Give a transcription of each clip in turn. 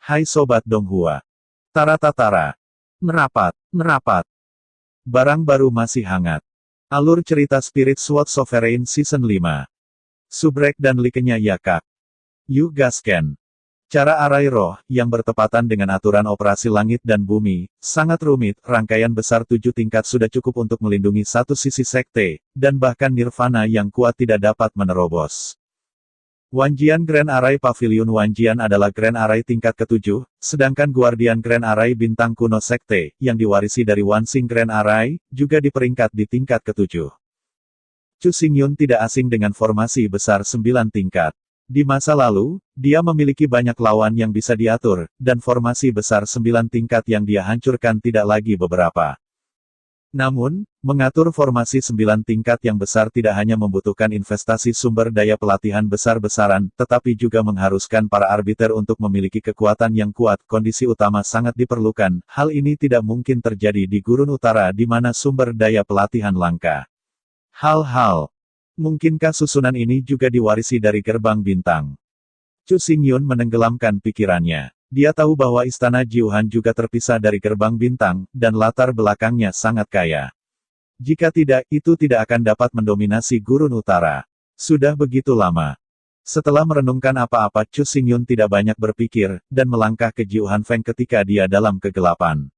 Hai Sobat Donghua. Tara-tatara. Merapat, merapat. Barang baru masih hangat. Alur cerita Spirit Sword Sovereign Season 5. Subrek dan likenya Yakak. Yuk gasken. Cara arai roh, yang bertepatan dengan aturan operasi langit dan bumi, sangat rumit, rangkaian besar 7 tingkat sudah cukup untuk melindungi satu sisi sekte, dan bahkan nirvana yang kuat tidak dapat menerobos. Wanjian Grand Array Pavilion Wanjian adalah Grand Array tingkat ke-7, sedangkan Guardian Grand Array Bintang Kuno Sekte, yang diwarisi dari Wansing Grand Array, juga diperingkat di tingkat ke-7. Chu Xingyun tidak asing dengan formasi besar 9 tingkat. Di masa lalu, dia memiliki banyak lawan yang bisa diatur, dan formasi besar 9 tingkat yang dia hancurkan tidak lagi beberapa. Namun, mengatur formasi 9 tingkat yang besar tidak hanya membutuhkan investasi sumber daya pelatihan besar-besaran, tetapi juga mengharuskan para arbiter untuk memiliki kekuatan yang kuat. Kondisi utama sangat diperlukan. Hal ini tidak mungkin terjadi di Gurun Utara di mana sumber daya pelatihan langka. Mungkinkah susunan ini juga diwarisi dari Gerbang Bintang? Chu Xingyun menenggelamkan pikirannya. Dia tahu bahwa Istana Jiuhan juga terpisah dari Gerbang Bintang, dan latar belakangnya sangat kaya. Jika tidak, itu tidak akan dapat mendominasi Gurun Utara. Sudah begitu lama. Setelah merenungkan apa-apa, Chu Xingyun tidak banyak berpikir, dan melangkah ke Jiuhan Feng ketika dia dalam kegelapan.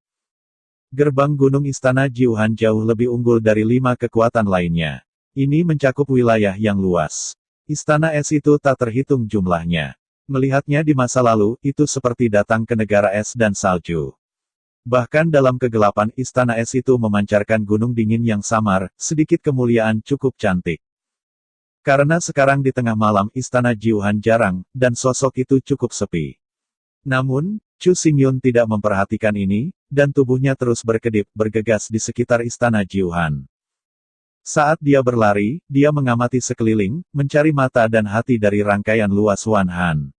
Gerbang Gunung Istana Jiuhan jauh lebih unggul dari 5 kekuatan lainnya. Ini mencakup wilayah yang luas. Istana es itu tak terhitung jumlahnya. Melihatnya di masa lalu, itu seperti datang ke negara es dan salju. Bahkan dalam kegelapan, istana es itu memancarkan gunung dingin yang samar, sedikit kemuliaan cukup cantik. Karena sekarang di tengah malam istana Jiuhan jarang, dan sosok itu cukup sepi. Namun, Chu Xingyun tidak memperhatikan ini, dan tubuhnya terus berkedip, bergegas di sekitar istana Jiuhan. Saat dia berlari, dia mengamati sekeliling, mencari mata dan hati dari rangkaian luas Wan Han.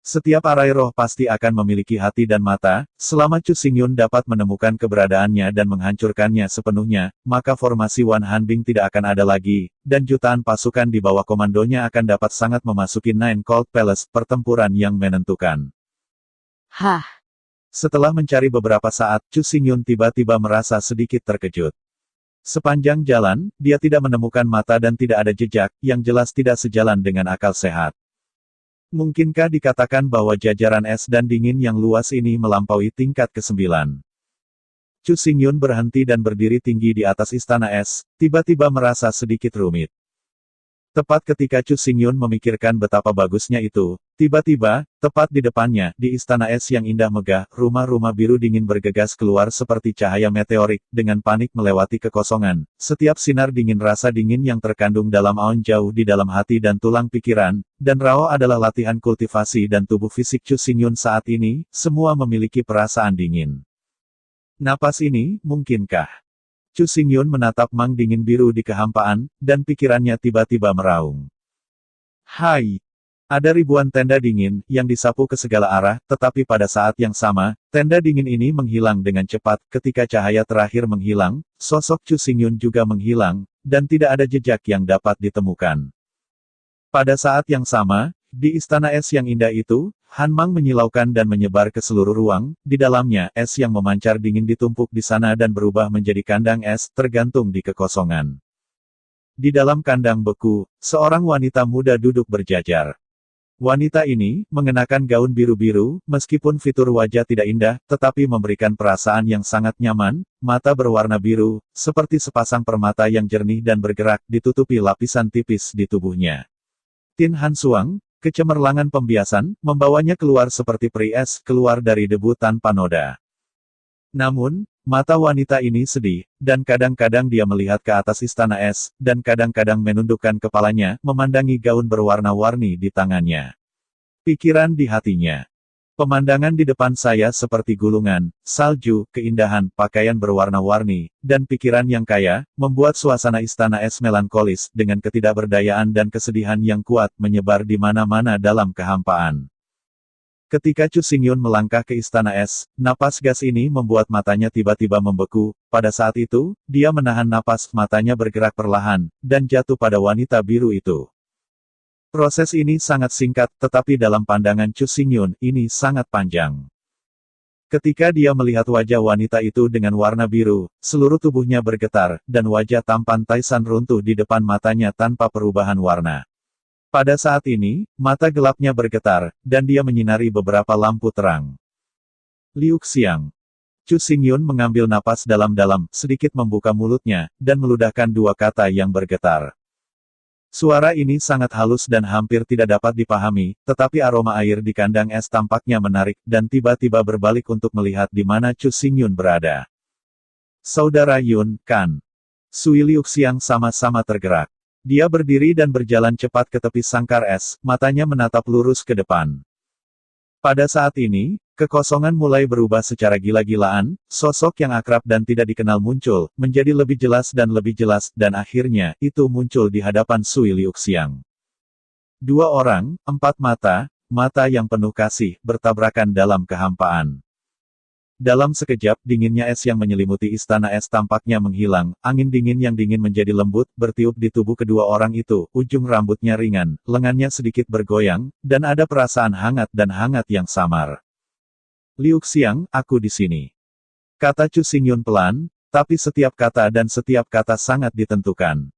Setiap arai roh pasti akan memiliki hati dan mata, selama Chu Xingyun dapat menemukan keberadaannya dan menghancurkannya sepenuhnya, maka formasi Wan Han Bing tidak akan ada lagi, dan jutaan pasukan di bawah komandonya akan dapat sangat memasuki Nine Cold Palace, pertempuran yang menentukan. Setelah mencari beberapa saat, Chu Xingyun tiba-tiba merasa sedikit terkejut. Sepanjang jalan, dia tidak menemukan mata dan tidak ada jejak, yang jelas tidak sejalan dengan akal sehat. Mungkinkah dikatakan bahwa jajaran es dan dingin yang luas ini melampaui tingkat ke-9? Chu Xingyun berhenti dan berdiri tinggi di atas istana es, tiba-tiba merasa sedikit rumit. Tepat ketika Chu Xingyun memikirkan betapa bagusnya itu, tiba-tiba, tepat di depannya, di istana es yang indah megah, rumah-rumah biru dingin bergegas keluar seperti cahaya meteorik, dengan panik melewati kekosongan. Setiap sinar dingin rasa dingin yang terkandung dalam aon jauh di dalam hati dan tulang pikiran, dan Rao adalah latihan kultivasi dan tubuh fisik Chu Xingyun saat ini, semua memiliki perasaan dingin. Napas ini, mungkinkah? Chu Xingyun menatap Mang dingin biru di kehampaan, dan pikirannya tiba-tiba meraung. Hai! Ada ribuan tenda dingin, yang disapu ke segala arah, tetapi pada saat yang sama, tenda dingin ini menghilang dengan cepat. Ketika cahaya terakhir menghilang, sosok Chu Xingyun juga menghilang, dan tidak ada jejak yang dapat ditemukan. Pada saat yang sama, di istana es yang indah itu, Han Mang menyilaukan dan menyebar ke seluruh ruang, di dalamnya, es yang memancar dingin ditumpuk di sana dan berubah menjadi kandang es, tergantung di kekosongan. Di dalam kandang beku, seorang wanita muda duduk berjajar. Wanita ini, mengenakan gaun biru-biru, meskipun fitur wajah tidak indah, tetapi memberikan perasaan yang sangat nyaman, mata berwarna biru, seperti sepasang permata yang jernih dan bergerak, ditutupi lapisan tipis di tubuhnya. Tin Han Suang, kecemerlangan pembiasan, membawanya keluar seperti peri es, keluar dari debu tanpa noda. Namun, mata wanita ini sedih, dan kadang-kadang dia melihat ke atas istana es, dan kadang-kadang menundukkan kepalanya, memandangi gaun berwarna-warni di tangannya. Pikiran di hatinya. Pemandangan di depan saya seperti gulungan, salju, keindahan, pakaian berwarna-warni, dan pikiran yang kaya, membuat suasana istana es melankolis, dengan ketidakberdayaan dan kesedihan yang kuat, menyebar di mana-mana dalam kehampaan. Ketika Chu Xingyun melangkah ke istana es, napas gas ini membuat matanya tiba-tiba membeku. Pada saat itu, dia menahan napas, matanya bergerak perlahan, dan jatuh pada wanita biru itu. Proses ini sangat singkat, tetapi dalam pandangan Chu Xingyun, ini sangat panjang. Ketika dia melihat wajah wanita itu dengan warna biru, seluruh tubuhnya bergetar, dan wajah tampan Taisan runtuh di depan matanya tanpa perubahan warna. Pada saat ini, mata gelapnya bergetar, dan dia menyinari beberapa lampu terang. Liu Xiang. Chu Xingyun mengambil napas dalam-dalam, sedikit membuka mulutnya, dan meludahkan dua kata yang bergetar. Suara ini sangat halus dan hampir tidak dapat dipahami, tetapi aroma air di kandang es tampaknya menarik, dan tiba-tiba berbalik untuk melihat di mana Chu Xingyun berada. Saudara Yun, kan? Sui Liu Xiang sama-sama tergerak. Dia berdiri dan berjalan cepat ke tepi sangkar es, matanya menatap lurus ke depan. Pada saat ini, kekosongan mulai berubah secara gila-gilaan, sosok yang akrab dan tidak dikenal muncul, menjadi lebih jelas, dan akhirnya, itu muncul di hadapan Sui Liu Xiang. Dua orang, empat mata, mata yang penuh kasih, bertabrakan dalam kehampaan. Dalam sekejap, dinginnya es yang menyelimuti istana es tampaknya menghilang, angin dingin yang dingin menjadi lembut, bertiup di tubuh kedua orang itu, ujung rambutnya ringan, lengannya sedikit bergoyang, dan ada perasaan hangat yang samar. Liu Xiang, aku di sini. Kata Chu Xingyun pelan, tapi setiap kata dan setiap kata sangat ditentukan.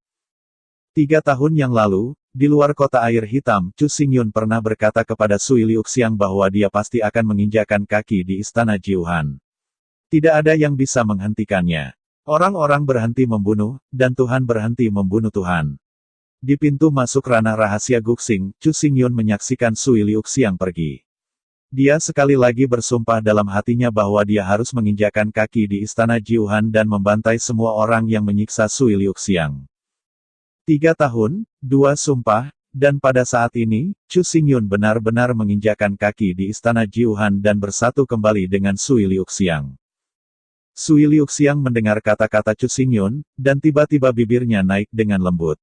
3 tahun yang lalu, di luar kota air hitam, Chu Xingyun pernah berkata kepada Sui Liu Xiang bahwa dia pasti akan menginjakan kaki di istana Jiuhan. Tidak ada yang bisa menghentikannya. Orang-orang berhenti membunuh, dan Tuhan berhenti membunuh Tuhan. Di pintu masuk ranah rahasia Guxing, Chu Xingyun menyaksikan Sui Liu Xiang pergi. Dia sekali lagi bersumpah dalam hatinya bahwa dia harus menginjakan kaki di istana Jiuhan dan membantai semua orang yang menyiksa Sui Liu Xiang. 3 tahun, 2 sumpah, dan pada saat ini, Chu Xingyun benar-benar menginjakan kaki di istana Jiuhan dan bersatu kembali dengan Sui Liu Xiang. Sui Liu Xiang mendengar kata-kata Chu Xingyun, dan tiba-tiba bibirnya naik dengan lembut.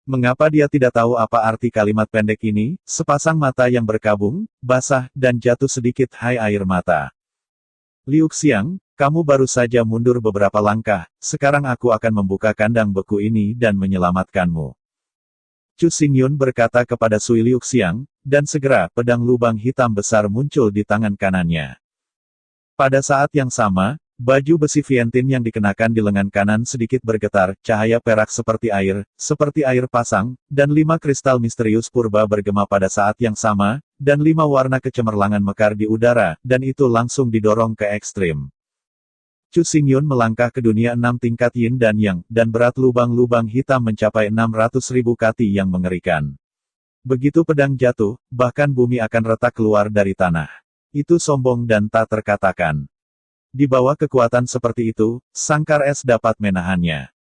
Mengapa dia tidak tahu apa arti kalimat pendek ini? Sepasang mata yang berkabung, basah, dan jatuh sedikit air mata. Liu Xiang, kamu baru saja mundur beberapa langkah, sekarang aku akan membuka kandang beku ini dan menyelamatkanmu. Chu Xingyun berkata kepada Sui Liu Xiang, dan segera pedang lubang hitam besar muncul di tangan kanannya. Pada saat yang sama, baju besi Vientin yang dikenakan di lengan kanan sedikit bergetar, cahaya perak seperti air pasang, dan 5 kristal misterius purba bergema pada saat yang sama, dan 5 warna kecemerlangan mekar di udara, dan itu langsung didorong ke ekstrim. Chu Xingyun melangkah ke dunia 6 tingkat yin dan yang, dan berat lubang-lubang hitam mencapai 600.000 kati yang mengerikan. Begitu pedang jatuh, bahkan bumi akan retak keluar dari tanah. Itu sombong dan tak terkatakan. Di bawah kekuatan seperti itu, sangkar es dapat menahannya.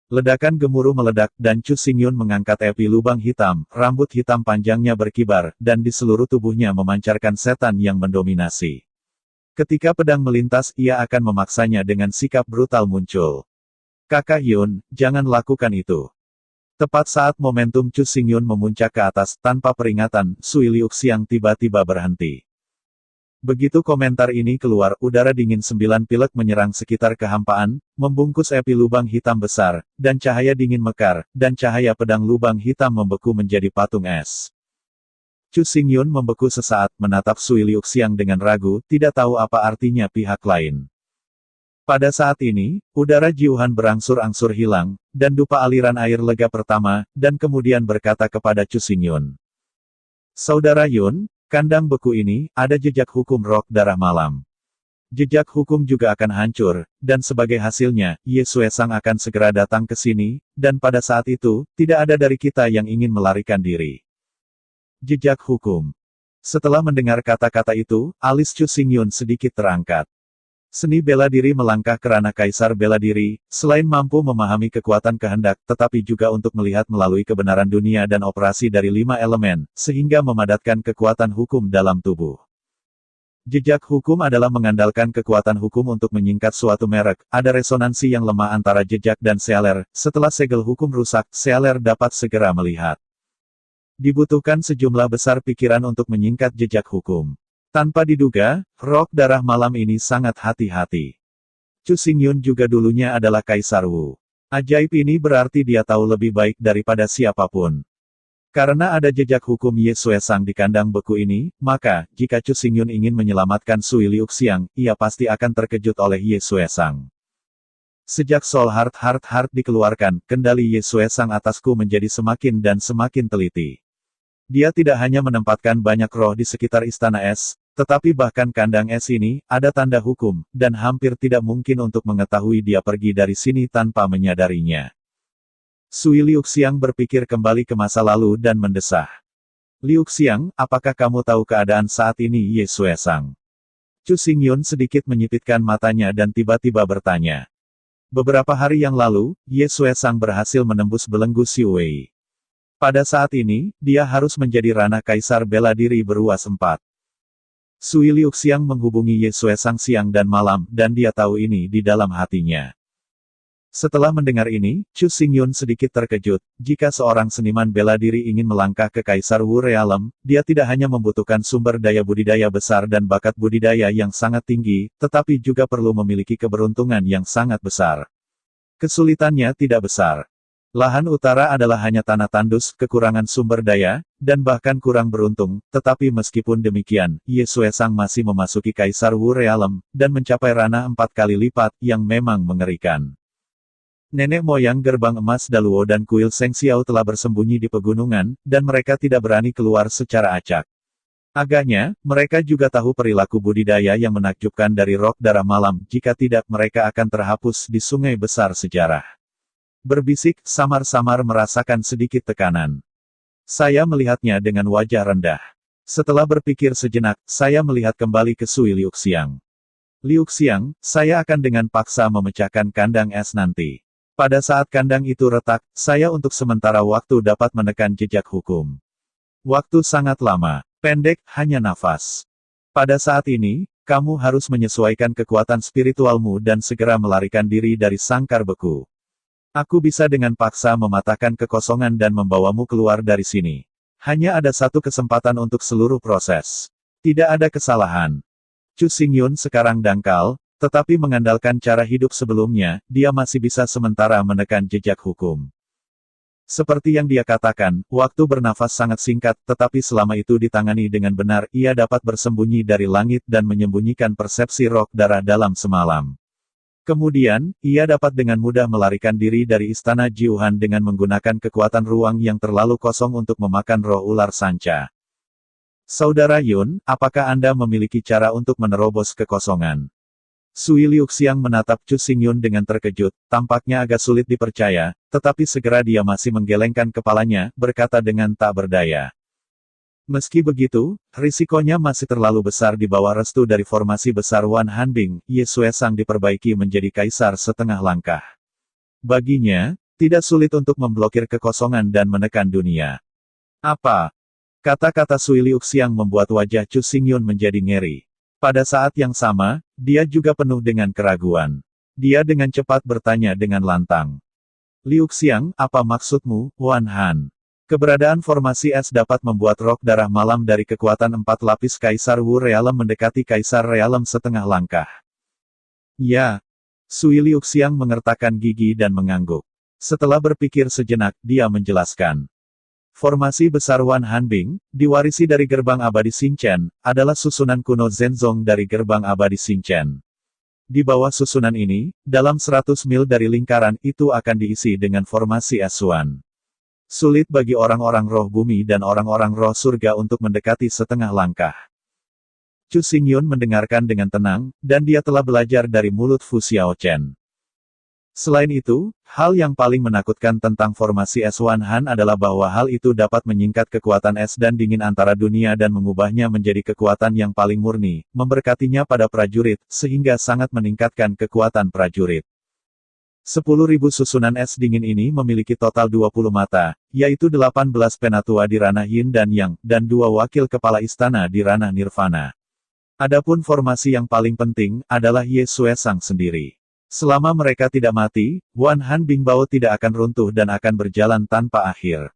Ledakan gemuruh meledak, dan Chu Xingyun mengangkat api lubang hitam, rambut hitam panjangnya berkibar, dan di seluruh tubuhnya memancarkan setan yang mendominasi. Ketika pedang melintas, ia akan memaksanya dengan sikap brutal muncul. Kakak Yun, jangan lakukan itu. Tepat saat momentum Chu Xingyun memuncak ke atas, tanpa peringatan, Sui Liu Xiang tiba-tiba berhenti. Begitu komentar ini keluar, udara dingin 9 pilek menyerang sekitar kehampaan, membungkus api lubang hitam besar, dan cahaya dingin mekar, dan cahaya pedang lubang hitam membeku menjadi patung es. Chu Xingyun membeku sesaat, menatap Sui Liu Xiang dengan ragu, tidak tahu apa artinya pihak lain. Pada saat ini, udara Jiuhan berangsur-angsur hilang, dan dupa aliran air lega pertama, dan kemudian berkata kepada Chu Xingyun. Saudara Yun, kandang beku ini, ada jejak hukum rok darah malam. Jejak hukum juga akan hancur, dan sebagai hasilnya, Ye Xuesang akan segera datang ke sini, dan pada saat itu, tidak ada dari kita yang ingin melarikan diri. Jejak hukum. Setelah mendengar kata-kata itu, alis Chu Xingyun sedikit terangkat. Seni bela diri melangkah ke ranah kaisar bela diri, selain mampu memahami kekuatan kehendak, tetapi juga untuk melihat melalui kebenaran dunia dan operasi dari 5 elemen, sehingga memadatkan kekuatan hukum dalam tubuh. Jejak hukum adalah mengandalkan kekuatan hukum untuk menyingkat suatu merek, ada resonansi yang lemah antara jejak dan sealer, setelah segel hukum rusak, sealer dapat segera melihat. Dibutuhkan sejumlah besar pikiran untuk menyingkat jejak hukum. Tanpa diduga, rok darah malam ini sangat hati-hati. Chu Xingyun juga dulunya adalah Kaisar Wu. Ajaib ini berarti dia tahu lebih baik daripada siapapun. Karena ada jejak hukum Ye Xuesang di kandang beku ini, maka, jika Chu Xingyun ingin menyelamatkan Sui Liuxiang, ia pasti akan terkejut oleh Ye Xuesang. Sejak Soul Heart dikeluarkan, kendali Ye Xuesang atasku menjadi semakin dan semakin teliti. Dia tidak hanya menempatkan banyak roh di sekitar Istana Es, tetapi bahkan kandang es ini, ada tanda hukum, dan hampir tidak mungkin untuk mengetahui dia pergi dari sini tanpa menyadarinya. Sui Liuxiang berpikir kembali ke masa lalu dan mendesah. Liuxiang, apakah kamu tahu keadaan saat ini Ye Xuesang? Chu Xingyun sedikit menyipitkan matanya dan tiba-tiba bertanya. Beberapa hari yang lalu, Ye Xuesang berhasil menembus belenggu Xiu Wei. Pada saat ini, dia harus menjadi ranah kaisar bela diri beruas 4. Sui Liuxiang menghubungi Ye Xuesang siang dan malam, dan dia tahu ini di dalam hatinya. Setelah mendengar ini, Chu Xingyun sedikit terkejut. Jika seorang seniman bela diri ingin melangkah ke Kaisar Wu Realm, dia tidak hanya membutuhkan sumber daya budidaya besar dan bakat budidaya yang sangat tinggi, tetapi juga perlu memiliki keberuntungan yang sangat besar. Kesulitannya tidak besar. Lahan utara adalah hanya tanah tandus, kekurangan sumber daya, dan bahkan kurang beruntung, tetapi meskipun demikian, Ye Xuesang masih memasuki Kaisar Wu Realm, dan mencapai ranah 4 kali lipat, yang memang mengerikan. Nenek moyang gerbang emas Daluo dan kuil Seng Xiao telah bersembunyi di pegunungan, dan mereka tidak berani keluar secara acak. Agaknya, mereka juga tahu perilaku budidaya yang menakjubkan dari Roh Darah Malam, jika tidak mereka akan terhapus di sungai besar sejarah. Berbisik, samar-samar merasakan sedikit tekanan. Saya melihatnya dengan wajah rendah. Setelah berpikir sejenak, saya melihat kembali ke Sui Liuxiang. Liuxiang, saya akan dengan paksa memecahkan kandang es nanti. Pada saat kandang itu retak, saya untuk sementara waktu dapat menekan jejak hukum. Waktu sangat lama, pendek, hanya nafas. Pada saat ini, kamu harus menyesuaikan kekuatan spiritualmu dan segera melarikan diri dari sangkar beku. Aku bisa dengan paksa mematahkan kekosongan dan membawamu keluar dari sini. Hanya ada satu kesempatan untuk seluruh proses. Tidak ada kesalahan. Chu Xingyun sekarang dangkal, tetapi mengandalkan cara hidup sebelumnya, dia masih bisa sementara menekan jejak hukum. Seperti yang dia katakan, waktu bernafas sangat singkat, tetapi selama itu ditangani dengan benar, ia dapat bersembunyi dari langit dan menyembunyikan persepsi roh darah dalam semalam. Kemudian, ia dapat dengan mudah melarikan diri dari istana Jiuhan dengan menggunakan kekuatan ruang yang terlalu kosong untuk memakan roh ular sanca. Saudara Yun, apakah Anda memiliki cara untuk menerobos kekosongan? Sui Liuxiang menatap Chu Xingyun dengan terkejut, tampaknya agak sulit dipercaya, tetapi segera dia masih menggelengkan kepalanya, berkata dengan tak berdaya. Meski begitu, risikonya masih terlalu besar di bawah restu dari formasi besar Wan Hanbing, Ye Xuesang diperbaiki menjadi kaisar setengah langkah. Baginya, tidak sulit untuk memblokir kekosongan dan menekan dunia. Apa? Kata-kata Sui Liuxiang membuat wajah Chu Xingyun menjadi ngeri. Pada saat yang sama, dia juga penuh dengan keraguan. Dia dengan cepat bertanya dengan lantang. Liuxiang, apa maksudmu, Wan Han? Keberadaan formasi es dapat membuat roh darah malam dari kekuatan 4 lapis Kaisar Wu Realm mendekati Kaisar Realm setengah langkah. Ya. Sui Liuxiang mengertakkan gigi dan mengangguk. Setelah berpikir sejenak, dia menjelaskan. Formasi besar Wan Hanbing, diwarisi dari gerbang abadi Xinchen, adalah susunan kuno Zenzong dari gerbang abadi Xinchen. Di bawah susunan ini, dalam 100 mil dari lingkaran itu akan diisi dengan formasi es Wan. Sulit bagi orang-orang roh bumi dan orang-orang roh surga untuk mendekati setengah langkah. Chu Xingyun mendengarkan dengan tenang, dan dia telah belajar dari mulut Fu Xiaochen. Selain itu, hal yang paling menakutkan tentang formasi es Wan Han adalah bahwa hal itu dapat menyingkat kekuatan es dan dingin antara dunia dan mengubahnya menjadi kekuatan yang paling murni, memberkatinya pada prajurit, sehingga sangat meningkatkan kekuatan prajurit. 10.000 susunan es dingin ini memiliki total 20 mata, yaitu 18 penatua di ranah Yin dan Yang, dan 2 wakil kepala istana di ranah Nirvana. Adapun formasi yang paling penting, adalah Ye Xuesang sendiri. Selama mereka tidak mati, Wan Han Bingbao tidak akan runtuh dan akan berjalan tanpa akhir.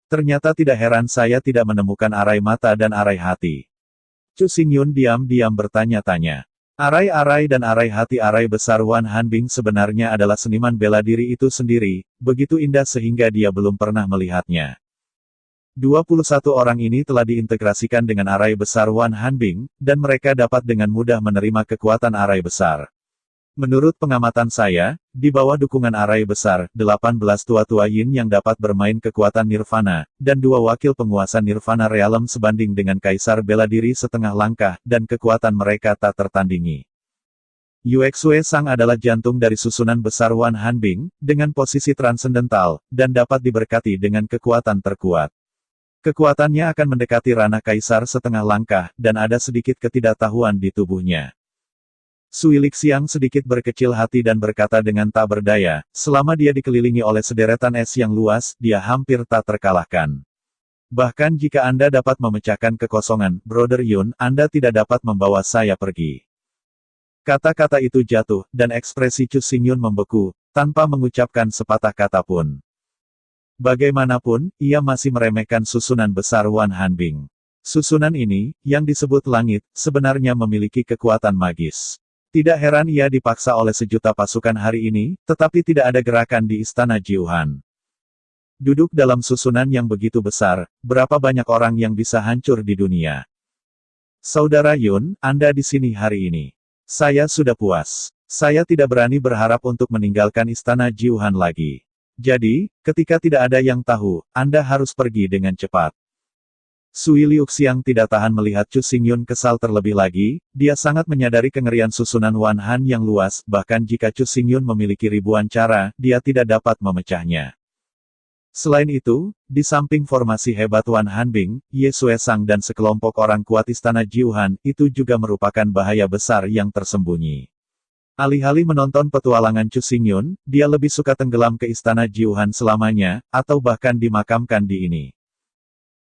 Ternyata tidak heran saya tidak menemukan arai mata dan arai hati. Chu Xingyun diam-diam bertanya-tanya. Arai-arai dan arai hati arai besar Wan Hanbing sebenarnya adalah seniman bela diri itu sendiri, begitu indah sehingga dia belum pernah melihatnya. 21 orang ini telah diintegrasikan dengan arai besar Wan Hanbing, dan mereka dapat dengan mudah menerima kekuatan arai besar. Menurut pengamatan saya, di bawah dukungan arai besar, 18 tua-tua Yin yang dapat bermain kekuatan Nirvana, dan 2 wakil penguasa Nirvana Realm sebanding dengan Kaisar bela diri setengah langkah, dan kekuatan mereka tak tertandingi. Yuexue Sang adalah jantung dari susunan besar Wan Hanbing, dengan posisi transendental, dan dapat diberkati dengan kekuatan terkuat. Kekuatannya akan mendekati ranah Kaisar setengah langkah, dan ada sedikit ketidaktahuan di tubuhnya. Sui Lixiang sedikit berkecil hati dan berkata dengan tak berdaya, selama dia dikelilingi oleh sederetan es yang luas, dia hampir tak terkalahkan. Bahkan jika Anda dapat memecahkan kekosongan, Brother Yun, Anda tidak dapat membawa saya pergi. Kata-kata itu jatuh, dan ekspresi Chu Xingyun membeku, tanpa mengucapkan sepatah kata pun. Bagaimanapun, ia masih meremehkan susunan besar Wan Hanbing. Susunan ini, yang disebut langit, sebenarnya memiliki kekuatan magis. Tidak heran ia dipaksa oleh sejuta pasukan hari ini, tetapi tidak ada gerakan di istana Jiuhan. Duduk dalam susunan yang begitu besar, berapa banyak orang yang bisa hancur di dunia? Saudara Yun, Anda di sini hari ini. Saya sudah puas. Saya tidak berani berharap untuk meninggalkan istana Jiuhan lagi. Jadi, ketika tidak ada yang tahu, Anda harus pergi dengan cepat. Sui Liuxiang tidak tahan melihat Chu Xingyun kesal terlebih lagi, dia sangat menyadari kengerian susunan Wan Han yang luas, bahkan jika Chu Xingyun memiliki ribuan cara, dia tidak dapat memecahnya. Selain itu, di samping formasi hebat Wan Hanbing, Ye Sue Sang dan sekelompok orang kuat istana Jiuhan, itu juga merupakan bahaya besar yang tersembunyi. Alih-alih menonton petualangan Chu Xingyun, dia lebih suka tenggelam ke istana Jiuhan selamanya, atau bahkan dimakamkan di ini.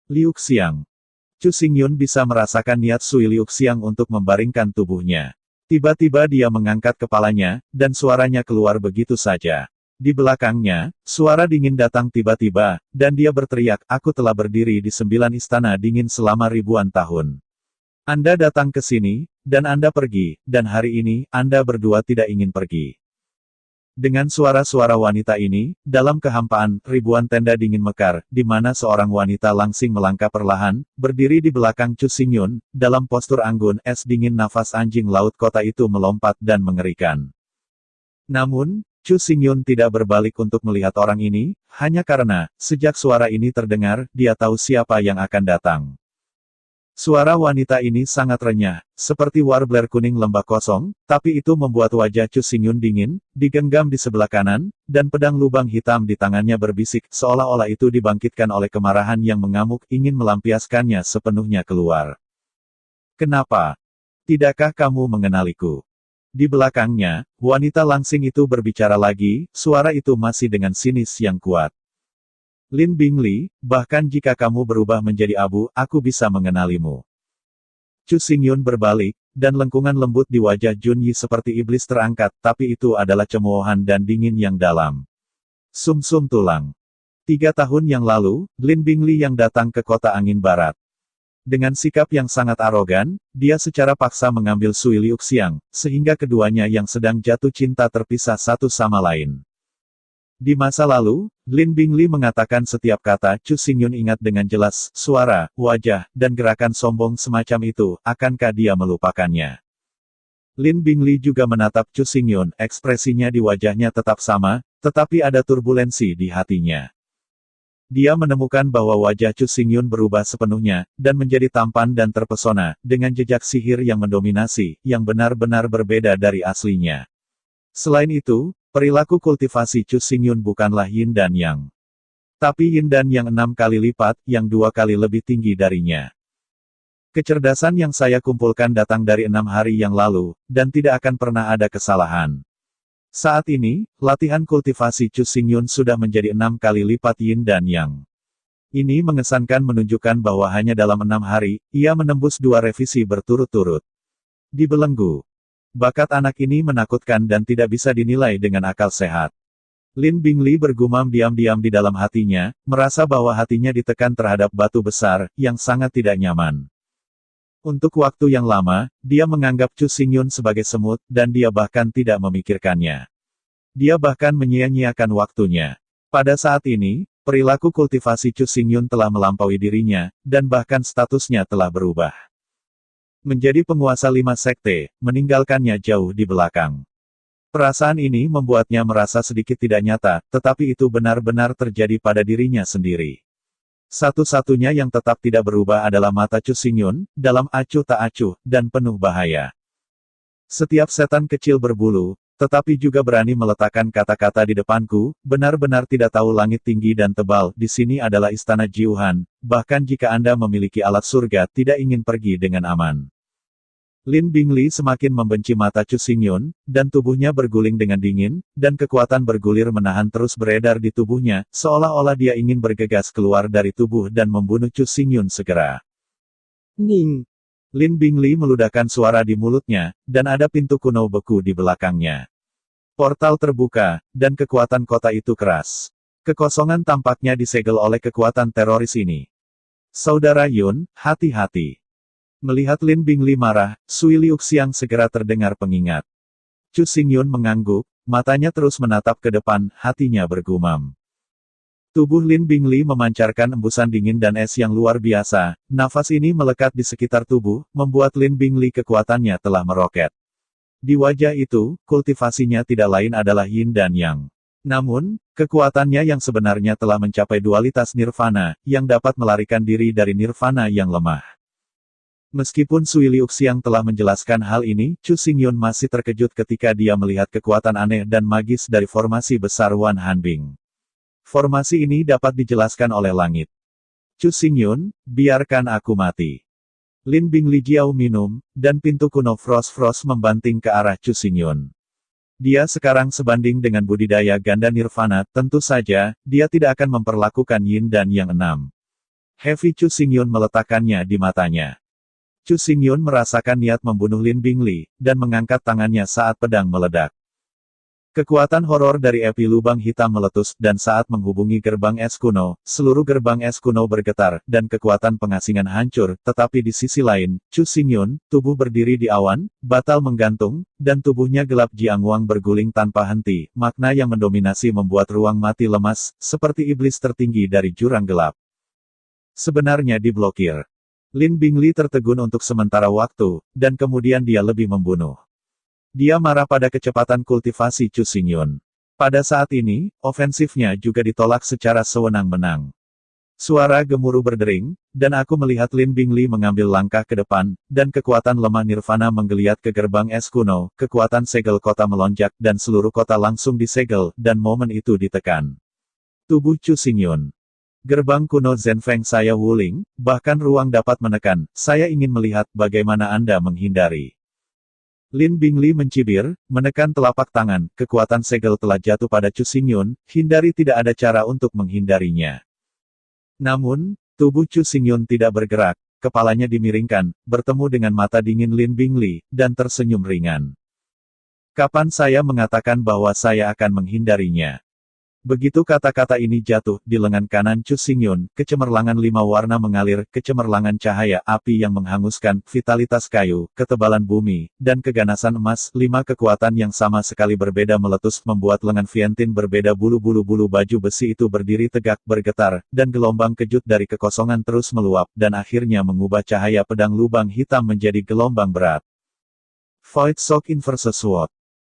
Liuxiang. Chu Xingyun bisa merasakan niat Sui Liuxiang untuk membaringkan tubuhnya. Tiba-tiba dia mengangkat kepalanya, dan suaranya keluar begitu saja. Di belakangnya, suara dingin datang tiba-tiba, dan dia berteriak, "Aku telah berdiri di 9 istana dingin selama ribuan tahun. Anda datang ke sini, dan Anda pergi, dan hari ini, Anda berdua tidak ingin pergi." Dengan suara-suara wanita ini, dalam kehampaan, ribuan tenda dingin mekar, di mana seorang wanita langsing melangkah perlahan, berdiri di belakang Chu Xingyun, dalam postur anggun, es dingin nafas anjing laut kota itu melompat dan mengerikan. Namun, Chu Xingyun tidak berbalik untuk melihat orang ini, hanya karena, sejak suara ini terdengar, dia tahu siapa yang akan datang. Suara wanita ini sangat renyah, seperti warbler kuning lembah kosong, tapi itu membuat wajah Chu Xingyun dingin, digenggam di sebelah kanan, dan pedang lubang hitam di tangannya berbisik, seolah-olah itu dibangkitkan oleh kemarahan yang mengamuk, ingin melampiaskannya sepenuhnya keluar. "Kenapa? Tidakkah kamu mengenaliku?" Di belakangnya, wanita langsing itu berbicara lagi, suara itu masih dengan sinis yang kuat. "Lin Bingli, bahkan jika kamu berubah menjadi abu, aku bisa mengenalimu." Chu Xingyun berbalik, dan lengkungan lembut di wajah Jun Yi seperti iblis terangkat, tapi itu adalah cemoohan dan dingin yang dalam. Sum-sum tulang. 3 tahun yang lalu, Lin Bingli yang datang ke kota angin barat. Dengan sikap yang sangat arogan, dia secara paksa mengambil Sui Liuxiang, sehingga keduanya yang sedang jatuh cinta terpisah satu sama lain. Di masa lalu, Lin Bingli mengatakan setiap kata, Chu Xingyun ingat dengan jelas, suara, wajah, dan gerakan sombong semacam itu, akankah dia melupakannya? Lin Bingli juga menatap Chu Xingyun, ekspresinya di wajahnya tetap sama, tetapi ada turbulensi di hatinya. Dia menemukan bahwa wajah Chu Xingyun berubah sepenuhnya, dan menjadi tampan dan terpesona, dengan jejak sihir yang mendominasi, yang benar-benar berbeda dari aslinya. Selain itu, perilaku kultivasi Chu Xingyun bukanlah Yin dan Yang. Tapi Yin dan Yang 6 kali lipat, yang 2 kali lebih tinggi darinya. Kecerdasan yang saya kumpulkan datang dari 6 hari yang lalu, dan tidak akan pernah ada kesalahan. Saat ini, latihan kultivasi Chu Xingyun sudah menjadi 6 kali lipat Yin dan Yang. Ini mengesankan menunjukkan bahwa hanya dalam 6 hari, ia menembus 2 revisi berturut-turut. Dibelenggu. Bakat anak ini menakutkan dan tidak bisa dinilai dengan akal sehat. Lin Bingli bergumam diam-diam di dalam hatinya, merasa bahwa hatinya ditekan terhadap batu besar, yang sangat tidak nyaman. Untuk waktu yang lama, dia menganggap Chu Xingyun sebagai semut, dan dia bahkan tidak memikirkannya. Dia bahkan menyia-nyiakan waktunya. Pada saat ini, Perilaku kultivasi Chu Xingyun telah melampaui dirinya, dan bahkan statusnya telah berubah. Menjadi penguasa 5 sekte, meninggalkannya jauh di belakang. Perasaan ini membuatnya merasa sedikit tidak nyata, tetapi itu benar-benar terjadi pada dirinya sendiri. Satu-satunya yang tetap tidak berubah adalah mata Chu Xingyun, dalam acuh tak acuh, dan penuh bahaya. Setiap setan kecil berbulu, tetapi juga berani meletakkan kata-kata di depanku, benar-benar tidak tahu langit tinggi dan tebal, di sini adalah istana Jiuhan, bahkan jika Anda memiliki alat surga tidak ingin pergi dengan aman. Lin Bingli semakin membenci mata Chu Xingyun, dan tubuhnya berguling dengan dingin, dan kekuatan bergulir menahan terus beredar di tubuhnya, seolah-olah dia ingin bergegas keluar dari tubuh dan membunuh Chu Xingyun segera. Ning! Lin Bingli meludahkan suara di mulutnya, dan ada pintu kuno beku di belakangnya. Portal terbuka, dan kekuatan kota itu keras. Kekosongan tampaknya disegel oleh kekuatan teroris ini. Saudara Yun, hati-hati. Melihat Lin Bingli marah, Sui Liuxiang segera terdengar pengingat. Chu Xingyun mengangguk, matanya terus menatap ke depan, hatinya bergumam. Tubuh Lin Bingli memancarkan embusan dingin dan es yang luar biasa, nafas ini melekat di sekitar tubuh, membuat Lin Bingli kekuatannya telah meroket. Di wajah itu, kultivasinya tidak lain adalah Yin dan Yang. Namun, kekuatannya yang sebenarnya telah mencapai dualitas nirvana, yang dapat melarikan diri dari nirvana yang lemah. Meskipun Sui Liuxiang telah menjelaskan hal ini, Chu Xingyun masih terkejut ketika dia melihat kekuatan aneh dan magis dari formasi besar Wan Hanbing. Formasi ini dapat dijelaskan oleh langit. Chu Xingyun, biarkan aku mati. Lin Bingli Jiao minum, dan pintu kuno Frost membanting ke arah Chu Xingyun. Dia sekarang sebanding dengan budidaya ganda nirvana, tentu saja, dia tidak akan memperlakukan Yin dan Yang 6. Heavy Chu Xingyun meletakkannya di matanya. Chu Xingyun merasakan niat membunuh Lin Bingli, dan mengangkat tangannya saat pedang meledak. Kekuatan horor dari api lubang hitam meletus, dan saat menghubungi gerbang es kuno, seluruh gerbang es kuno bergetar, dan kekuatan pengasingan hancur, tetapi di sisi lain, Chu Xingyun, tubuh berdiri di awan, batal menggantung, dan tubuhnya gelap Jiangwang berguling tanpa henti, makna yang mendominasi membuat ruang mati lemas, seperti iblis tertinggi dari jurang gelap. Sebenarnya diblokir. Lin Bingli tertegun untuk sementara waktu, dan kemudian dia lebih membunuh. Dia marah pada kecepatan kultivasi Chu Xingyun. Pada saat ini, ofensifnya juga ditolak secara sewenang-wenang. Suara gemuruh berdering, dan aku melihat Lin Bingli mengambil langkah ke depan, dan kekuatan lemah nirvana menggeliat ke gerbang es kuno, kekuatan segel kota melonjak, dan seluruh kota langsung disegel, dan momen itu ditekan. Tubuh Chu Xingyun. Gerbang kuno Zhenfeng saya Wuling, bahkan ruang dapat menekan, saya ingin melihat bagaimana Anda menghindari. Lin Bingli mencibir, menekan telapak tangan, kekuatan segel telah jatuh pada Chu Xingyun, hindari tidak ada cara untuk menghindarinya. Namun, tubuh Chu Xingyun tidak bergerak, kepalanya dimiringkan, bertemu dengan mata dingin Lin Bingli, dan tersenyum ringan. Kapan saya mengatakan bahwa saya akan menghindarinya? Begitu kata-kata ini jatuh, di lengan kanan Chu Xingyun, kecemerlangan 5 warna mengalir, kecemerlangan cahaya, api yang menghanguskan, vitalitas kayu, ketebalan bumi, dan keganasan emas, 5 kekuatan yang sama sekali berbeda meletus, membuat lengan Vientin berbeda bulu-bulu baju besi itu berdiri tegak, bergetar, dan gelombang kejut dari kekosongan terus meluap, dan akhirnya mengubah cahaya pedang lubang hitam menjadi gelombang berat. Void Shock Inverse Sword.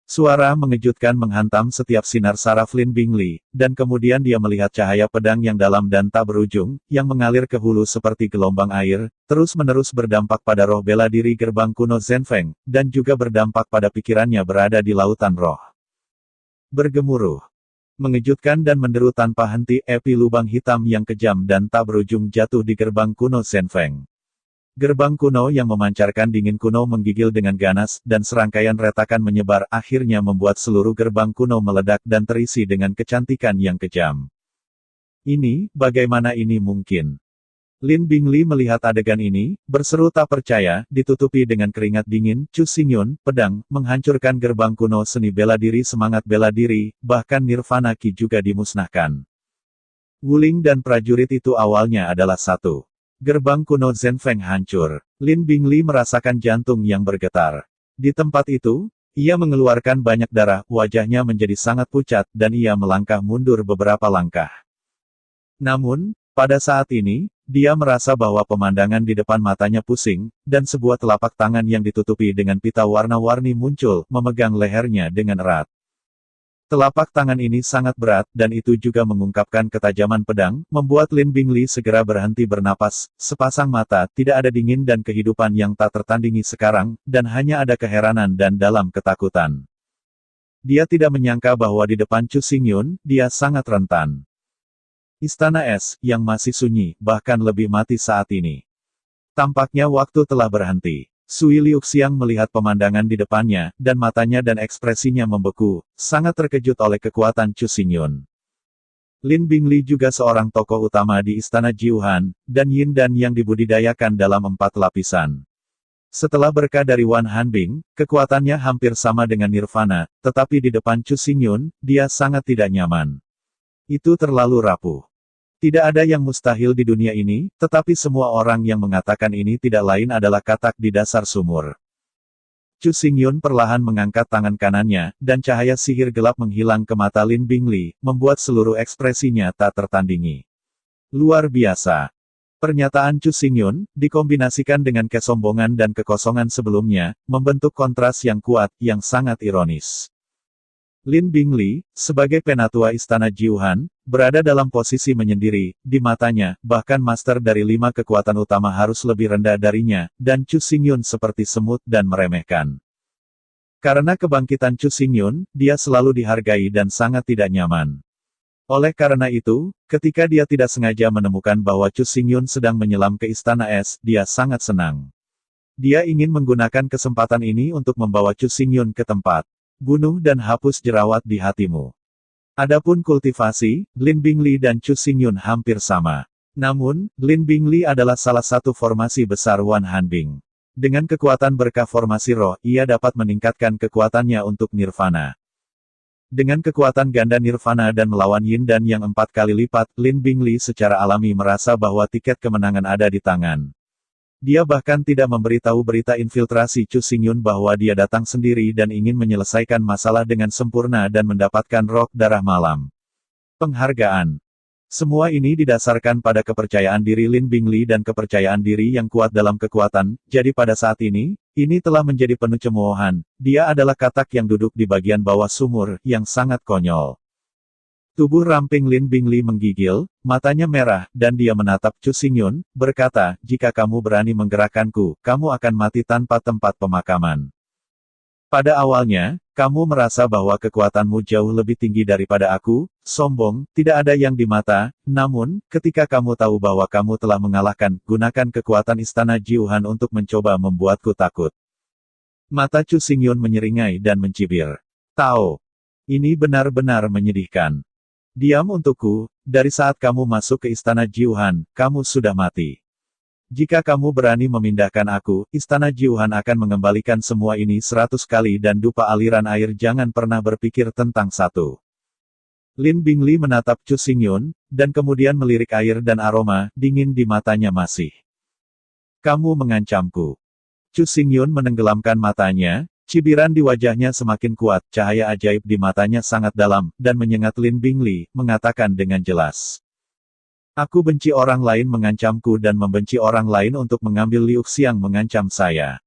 Suara mengejutkan menghantam setiap sinar saraf Lin Bingli, dan kemudian dia melihat cahaya pedang yang dalam dan tak berujung, yang mengalir ke hulu seperti gelombang air, terus-menerus berdampak pada roh bela diri gerbang kuno Zhenfeng, dan juga berdampak pada pikirannya berada di lautan roh. Bergemuruh. Mengejutkan dan menderu tanpa henti, api lubang hitam yang kejam dan tak berujung jatuh di gerbang kuno Zhenfeng. Gerbang kuno yang memancarkan dingin kuno menggigil dengan ganas, dan serangkaian retakan menyebar, akhirnya membuat seluruh gerbang kuno meledak dan terisi dengan kecantikan yang kejam. Ini, bagaimana ini mungkin? Lin Bingli melihat adegan ini, berseru tak percaya, ditutupi dengan keringat dingin, Chu Xingyun, pedang, menghancurkan gerbang kuno seni bela diri semangat bela diri, bahkan Nirvana Ki juga dimusnahkan. Wuling dan prajurit itu awalnya adalah satu. Gerbang kuno Zhenfeng hancur. Lin Bingli merasakan jantung yang bergetar. Di tempat itu, ia mengeluarkan banyak darah, wajahnya menjadi sangat pucat, dan ia melangkah mundur beberapa langkah. Namun, pada saat ini, dia merasa bahwa pemandangan di depan matanya pusing, dan sebuah telapak tangan yang ditutupi dengan pita warna-warni muncul, memegang lehernya dengan erat. Telapak tangan ini sangat berat, dan itu juga mengungkapkan ketajaman pedang, membuat Lin Bingli segera berhenti bernapas, sepasang mata, tidak ada dingin dan kehidupan yang tak tertandingi sekarang, dan hanya ada keheranan dan dalam ketakutan. Dia tidak menyangka bahwa di depan Chu Xingyun, dia sangat rentan. Istana es, yang masih sunyi, bahkan lebih mati saat ini. Tampaknya waktu telah berhenti. Sui Liuxiang melihat pemandangan di depannya, dan matanya dan ekspresinya membeku, sangat terkejut oleh kekuatan Chu Xingyun. Lin Bingli juga seorang tokoh utama di Istana Jiuhan, dan Yin Dan yang dibudidayakan dalam 4 lapisan. Setelah berkah dari Wan Hanbing, kekuatannya hampir sama dengan Nirvana, tetapi di depan Chu Xingyun, dia sangat tidak nyaman. Itu terlalu rapuh. Tidak ada yang mustahil di dunia ini, tetapi semua orang yang mengatakan ini tidak lain adalah katak di dasar sumur. Chu Xingyun perlahan mengangkat tangan kanannya, dan cahaya sihir gelap menghilang ke mata Lin Bingli, membuat seluruh ekspresinya tak tertandingi. Luar biasa. Pernyataan Chu Xingyun, dikombinasikan dengan kesombongan dan kekosongan sebelumnya, membentuk kontras yang kuat, yang sangat ironis. Lin Bingli, sebagai penatua Istana Jiuhan, berada dalam posisi menyendiri, di matanya, bahkan master dari 5 kekuatan utama harus lebih rendah darinya, dan Chu Xingyun seperti semut dan meremehkan. Karena kebangkitan Chu Xingyun, dia selalu dihargai dan sangat tidak nyaman. Oleh karena itu, ketika dia tidak sengaja menemukan bahwa Chu Xingyun sedang menyelam ke Istana Es, dia sangat senang. Dia ingin menggunakan kesempatan ini untuk membawa Chu Xingyun ke tempat. Bunuh dan hapus jerawat di hatimu. Adapun kultivasi, Lin Bingli dan Chu Xingyun hampir sama. Namun, Lin Bingli adalah salah satu formasi besar Wan Hanbing. Dengan kekuatan berkah formasi roh, ia dapat meningkatkan kekuatannya untuk Nirvana. Dengan kekuatan ganda Nirvana dan melawan Yin Dan yang 4 kali lipat, Lin Bingli secara alami merasa bahwa tiket kemenangan ada di tangan. Dia bahkan tidak memberitahu berita infiltrasi Chu Xingyun bahwa dia datang sendiri dan ingin menyelesaikan masalah dengan sempurna dan mendapatkan rok darah malam. Penghargaan. Semua ini didasarkan pada kepercayaan diri Lin Bingli dan kepercayaan diri yang kuat dalam kekuatan, jadi pada saat ini telah menjadi penuh cemoohan. Dia adalah katak yang duduk di bagian bawah sumur, yang sangat konyol. Tubuh ramping Lin Bingli menggigil, matanya merah, dan dia menatap Chu Xingyun, berkata, jika kamu berani menggerakkanku, kamu akan mati tanpa tempat pemakaman. Pada awalnya, kamu merasa bahwa kekuatanmu jauh lebih tinggi daripada aku, sombong, tidak ada yang di mata, namun, ketika kamu tahu bahwa kamu telah mengalahkan, gunakan kekuatan Istana Jiuhan untuk mencoba membuatku takut. Mata Chu Xingyun menyeringai dan mencibir. Tao. Ini benar-benar menyedihkan. Diam untukku, dari saat kamu masuk ke Istana Jiuhan, kamu sudah mati. Jika kamu berani memindahkan aku, Istana Jiuhan akan mengembalikan semua ini 100 kali dan dupa aliran air jangan pernah berpikir tentang satu. Lin Bingli menatap Chu Xingyun, dan kemudian melirik air dan aroma, dingin di matanya masih. Kamu mengancamku. Chu Xingyun menenggelamkan matanya. Cibiran di wajahnya semakin kuat, cahaya ajaib di matanya sangat dalam, dan menyengat Lin Bingli, mengatakan dengan jelas. Aku benci orang lain mengancamku dan membenci orang lain untuk mengambil Liuxiang mengancam saya.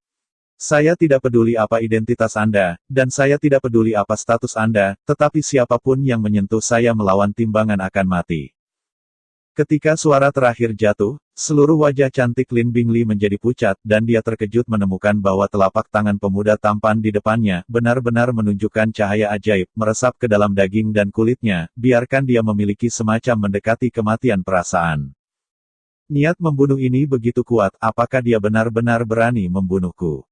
Saya tidak peduli apa identitas Anda, dan saya tidak peduli apa status Anda, tetapi siapapun yang menyentuh saya melawan timbangan akan mati. Ketika suara terakhir jatuh, seluruh wajah cantik Lin Bingli menjadi pucat dan dia terkejut menemukan bahwa telapak tangan pemuda tampan di depannya benar-benar menunjukkan cahaya ajaib meresap ke dalam daging dan kulitnya, biarkan dia memiliki semacam mendekati kematian perasaan. Niat membunuh ini begitu kuat, apakah dia benar-benar berani membunuhku?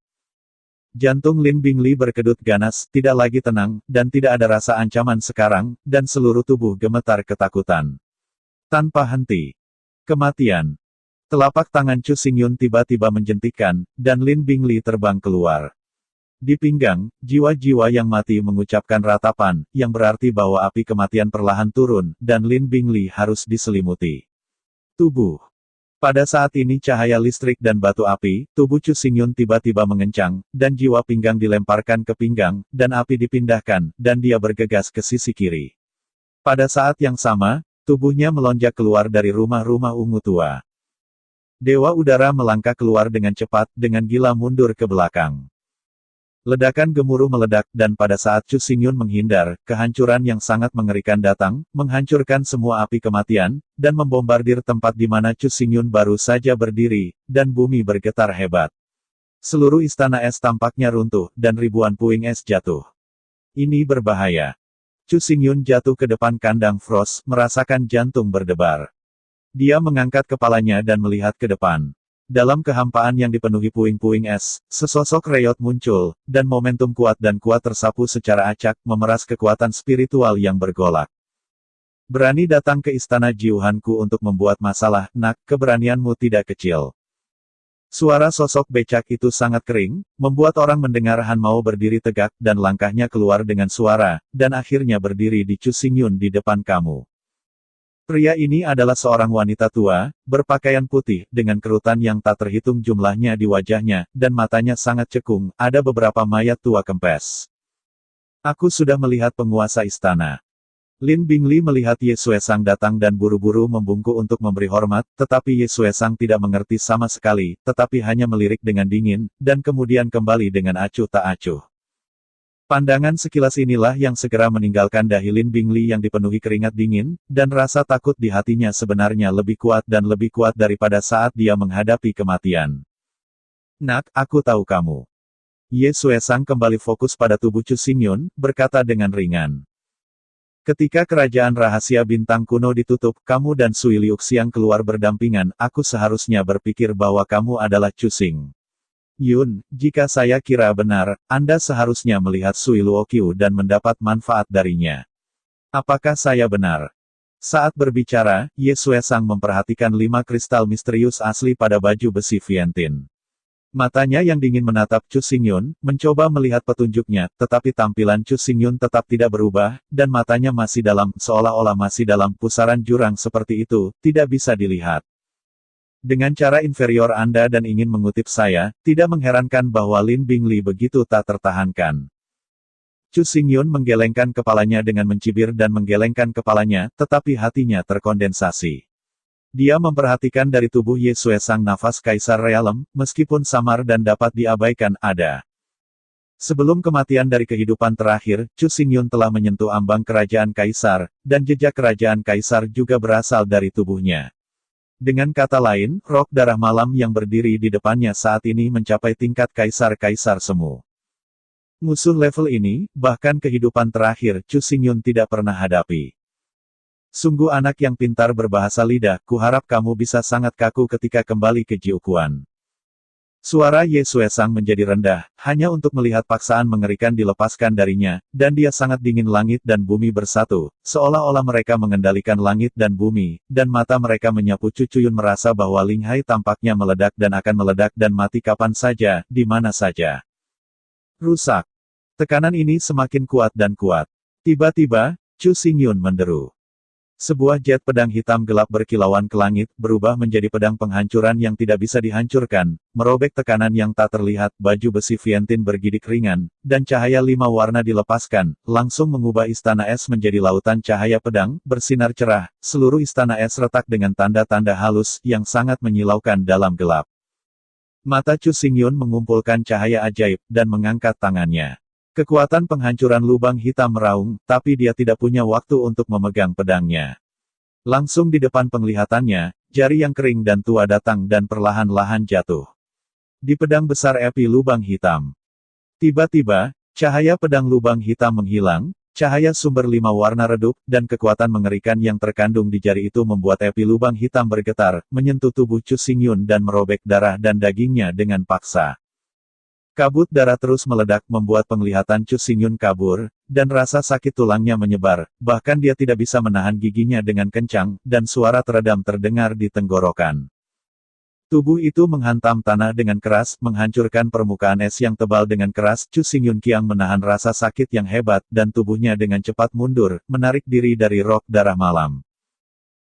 Jantung Lin Bingli berkedut ganas, tidak lagi tenang, dan tidak ada rasa ancaman sekarang, dan seluruh tubuh gemetar ketakutan. Tanpa henti. Kematian. Telapak tangan Chu Xingyun tiba-tiba menjentikkan, dan Lin Bingli terbang keluar. Di pinggang, jiwa-jiwa yang mati mengucapkan ratapan, yang berarti bahwa api kematian perlahan turun, dan Lin Bingli harus diselimuti. Tubuh. Pada saat ini cahaya listrik dan batu api, tubuh Chu Xingyun tiba-tiba mengencang, dan jiwa pinggang dilemparkan ke pinggang, dan api dipindahkan, dan dia bergegas ke sisi kiri. Pada saat yang sama, Tubuhnya melonjak keluar dari rumah-rumah ungu tua. Dewa Udara melangkah keluar dengan cepat, dengan gila mundur ke belakang. Ledakan gemuruh meledak, dan pada saat Chu Xingyun menghindar, kehancuran yang sangat mengerikan datang, menghancurkan semua api kematian, dan membombardir tempat di mana Chu Xingyun baru saja berdiri, dan bumi bergetar hebat. Seluruh istana es tampaknya runtuh, dan ribuan puing es jatuh. Ini berbahaya. Chu Xingyun jatuh ke depan kandang Frost, merasakan jantung berdebar. Dia mengangkat kepalanya dan melihat ke depan. Dalam kehampaan yang dipenuhi puing-puing es, sesosok Reyot muncul, dan momentum kuat tersapu secara acak, memeras kekuatan spiritual yang bergolak. Berani datang ke istana Jiuhanku untuk membuat masalah, Nak, keberanianmu tidak kecil. Suara sosok becak itu sangat kering, membuat orang mendengar Han mau berdiri tegak, dan langkahnya keluar dengan suara, dan akhirnya berdiri di Chu Xingyun di depan kamu. Pria ini adalah seorang wanita tua, berpakaian putih, dengan kerutan yang tak terhitung jumlahnya di wajahnya, dan matanya sangat cekung, ada beberapa mayat tua kempes. Aku sudah melihat penguasa istana. Lin Bingli melihat Ye Xuesang datang dan buru-buru membungkuk untuk memberi hormat, tetapi Ye Xuesang tidak mengerti sama sekali, tetapi hanya melirik dengan dingin, dan kemudian kembali dengan acuh tak acuh. Pandangan sekilas inilah yang segera meninggalkan dahi Lin Bingli yang dipenuhi keringat dingin, dan rasa takut di hatinya sebenarnya lebih kuat dan lebih kuat daripada saat dia menghadapi kematian. Nak, aku tahu kamu. Ye Xuesang kembali fokus pada tubuh Chu Xingyun, berkata dengan ringan. Ketika kerajaan rahasia bintang kuno ditutup, kamu dan Sui Liuxiang keluar berdampingan, aku seharusnya berpikir bahwa kamu adalah Chu Xing. Yun, jika saya kira benar, Anda seharusnya melihat Sui Luoqiu dan mendapat manfaat darinya. Apakah saya benar? Saat berbicara, Ye Xuesang memperhatikan 5 kristal misterius asli pada baju besi Vientin. Matanya yang dingin menatap Chu Xingyun, mencoba melihat petunjuknya, tetapi tampilan Chu Xingyun tetap tidak berubah, dan matanya masih dalam, seolah-olah masih dalam pusaran jurang seperti itu, tidak bisa dilihat. Dengan cara inferior Anda dan ingin mengutip saya, tidak mengherankan bahwa Lin Bingli begitu tak tertahankan. Chu Xingyun menggelengkan kepalanya dengan mencibir dan menggelengkan kepalanya, tetapi hatinya terkondensasi. Dia memperhatikan dari tubuh Ye Xuesang nafas Kaisar Realem, meskipun samar dan dapat diabaikan, ada. Sebelum kematian dari kehidupan terakhir, Chu Xingyun telah menyentuh ambang kerajaan Kaisar, dan jejak kerajaan Kaisar juga berasal dari tubuhnya. Dengan kata lain, rok darah malam yang berdiri di depannya saat ini mencapai tingkat kaisar-kaisar semu. Musuh level ini, bahkan kehidupan terakhir, Chu Xingyun tidak pernah hadapi. Sungguh anak yang pintar berbahasa lidah, kuharap kamu bisa sangat kaku ketika kembali ke Jiuquan. Suara Ye Xuesang menjadi rendah, hanya untuk melihat paksaan mengerikan dilepaskan darinya, dan dia sangat dingin. Langit dan bumi bersatu, seolah-olah mereka mengendalikan langit dan bumi, dan mata mereka menyapu Cucuyun merasa bahwa Ling Hai tampaknya meledak dan akan meledak dan mati kapan saja, di mana saja. Rusak. Tekanan ini semakin kuat dan kuat. Tiba-tiba, Chu Xingyun menderu. Sebuah jet pedang hitam gelap berkilauan ke langit, berubah menjadi pedang penghancuran yang tidak bisa dihancurkan, merobek tekanan yang tak terlihat, baju besi Vientin bergidik ringan, dan cahaya 5 warna dilepaskan, langsung mengubah istana es menjadi lautan cahaya pedang, bersinar cerah, seluruh istana es retak dengan tanda-tanda halus, yang sangat menyilaukan dalam gelap. Mata Chu Xingyun mengumpulkan cahaya ajaib, dan mengangkat tangannya. Kekuatan penghancuran lubang hitam meraung, tapi dia tidak punya waktu untuk memegang pedangnya. Langsung di depan penglihatannya, jari yang kering dan tua datang dan perlahan-lahan jatuh di pedang besar api lubang hitam. Tiba-tiba, cahaya pedang lubang hitam menghilang, cahaya sumber 5 warna redup, dan kekuatan mengerikan yang terkandung di jari itu membuat api lubang hitam bergetar, menyentuh tubuh Chu Xingyun dan merobek darah dan dagingnya dengan paksa. Kabut darah terus meledak membuat penglihatan Chu Xingyun kabur, dan rasa sakit tulangnya menyebar, bahkan dia tidak bisa menahan giginya dengan kencang, dan suara teredam terdengar di tenggorokan. Tubuh itu menghantam tanah dengan keras, menghancurkan permukaan es yang tebal dengan keras. Chu Xingyun Qiang menahan rasa sakit yang hebat, dan tubuhnya dengan cepat mundur, menarik diri dari rok darah malam.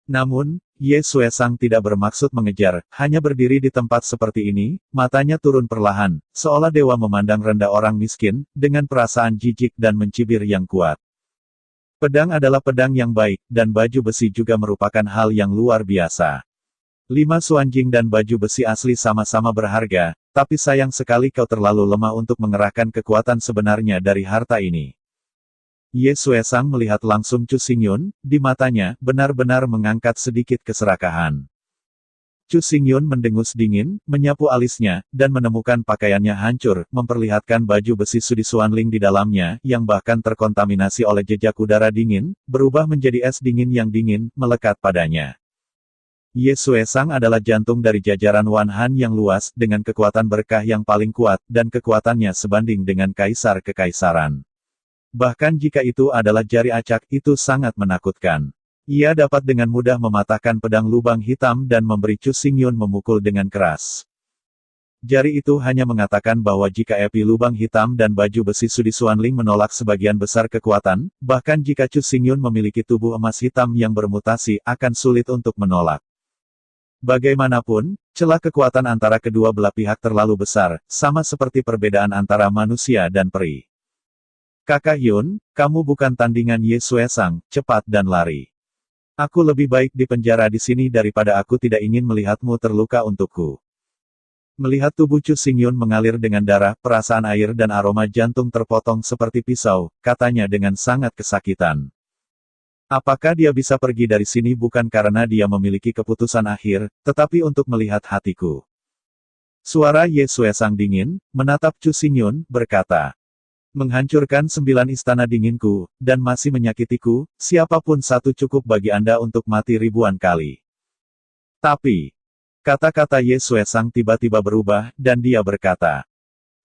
Namun, Ye Xuesang tidak bermaksud mengejar, hanya berdiri di tempat seperti ini, matanya turun perlahan, seolah dewa memandang rendah orang miskin, dengan perasaan jijik dan mencibir yang kuat. Pedang adalah pedang yang baik, dan baju besi juga merupakan hal yang luar biasa. 5 Suanjing dan baju besi asli sama-sama berharga, tapi sayang sekali kau terlalu lemah untuk mengerahkan kekuatan sebenarnya dari harta ini. Ye Suesang melihat langsung Chu Xingyun, di matanya, benar-benar mengangkat sedikit keserakahan. Chu Xingyun mendengus dingin, menyapu alisnya, dan menemukan pakaiannya hancur, memperlihatkan baju besi Sudi Xuanling di dalamnya, yang bahkan terkontaminasi oleh jejak udara dingin, berubah menjadi es dingin yang dingin, melekat padanya. Ye Suesang adalah jantung dari jajaran Wan Han yang luas, dengan kekuatan berkah yang paling kuat, dan kekuatannya sebanding dengan kaisar kekaisaran. Bahkan jika itu adalah jari acak, itu sangat menakutkan. Ia dapat dengan mudah mematahkan pedang lubang hitam dan memberi Chu Xingyun memukul dengan keras. Jari itu hanya mengatakan bahwa jika api lubang hitam dan baju besi Sudi Xuanling menolak sebagian besar kekuatan, bahkan jika Chu Xingyun memiliki tubuh emas hitam yang bermutasi, akan sulit untuk menolak. Bagaimanapun, celah kekuatan antara kedua belah pihak terlalu besar, sama seperti perbedaan antara manusia dan peri. Kakak Yun, kamu bukan tandingan Ye Suesang, cepat dan lari. Aku lebih baik di penjara di sini daripada aku tidak ingin melihatmu terluka untukku. Melihat tubuh Chu Xingyun mengalir dengan darah, perasaan air dan aroma jantung terpotong seperti pisau, katanya dengan sangat kesakitan. Apakah dia bisa pergi dari sini bukan karena dia memiliki keputusan akhir, tetapi untuk melihat hatiku? Suara Ye Suesang dingin, menatap Chu Xingyun, berkata. Menghancurkan 9 istana dinginku, dan masih menyakitiku, siapapun satu cukup bagi Anda untuk mati ribuan kali. Tapi, kata-kata Ye Suesang tiba-tiba berubah, dan dia berkata,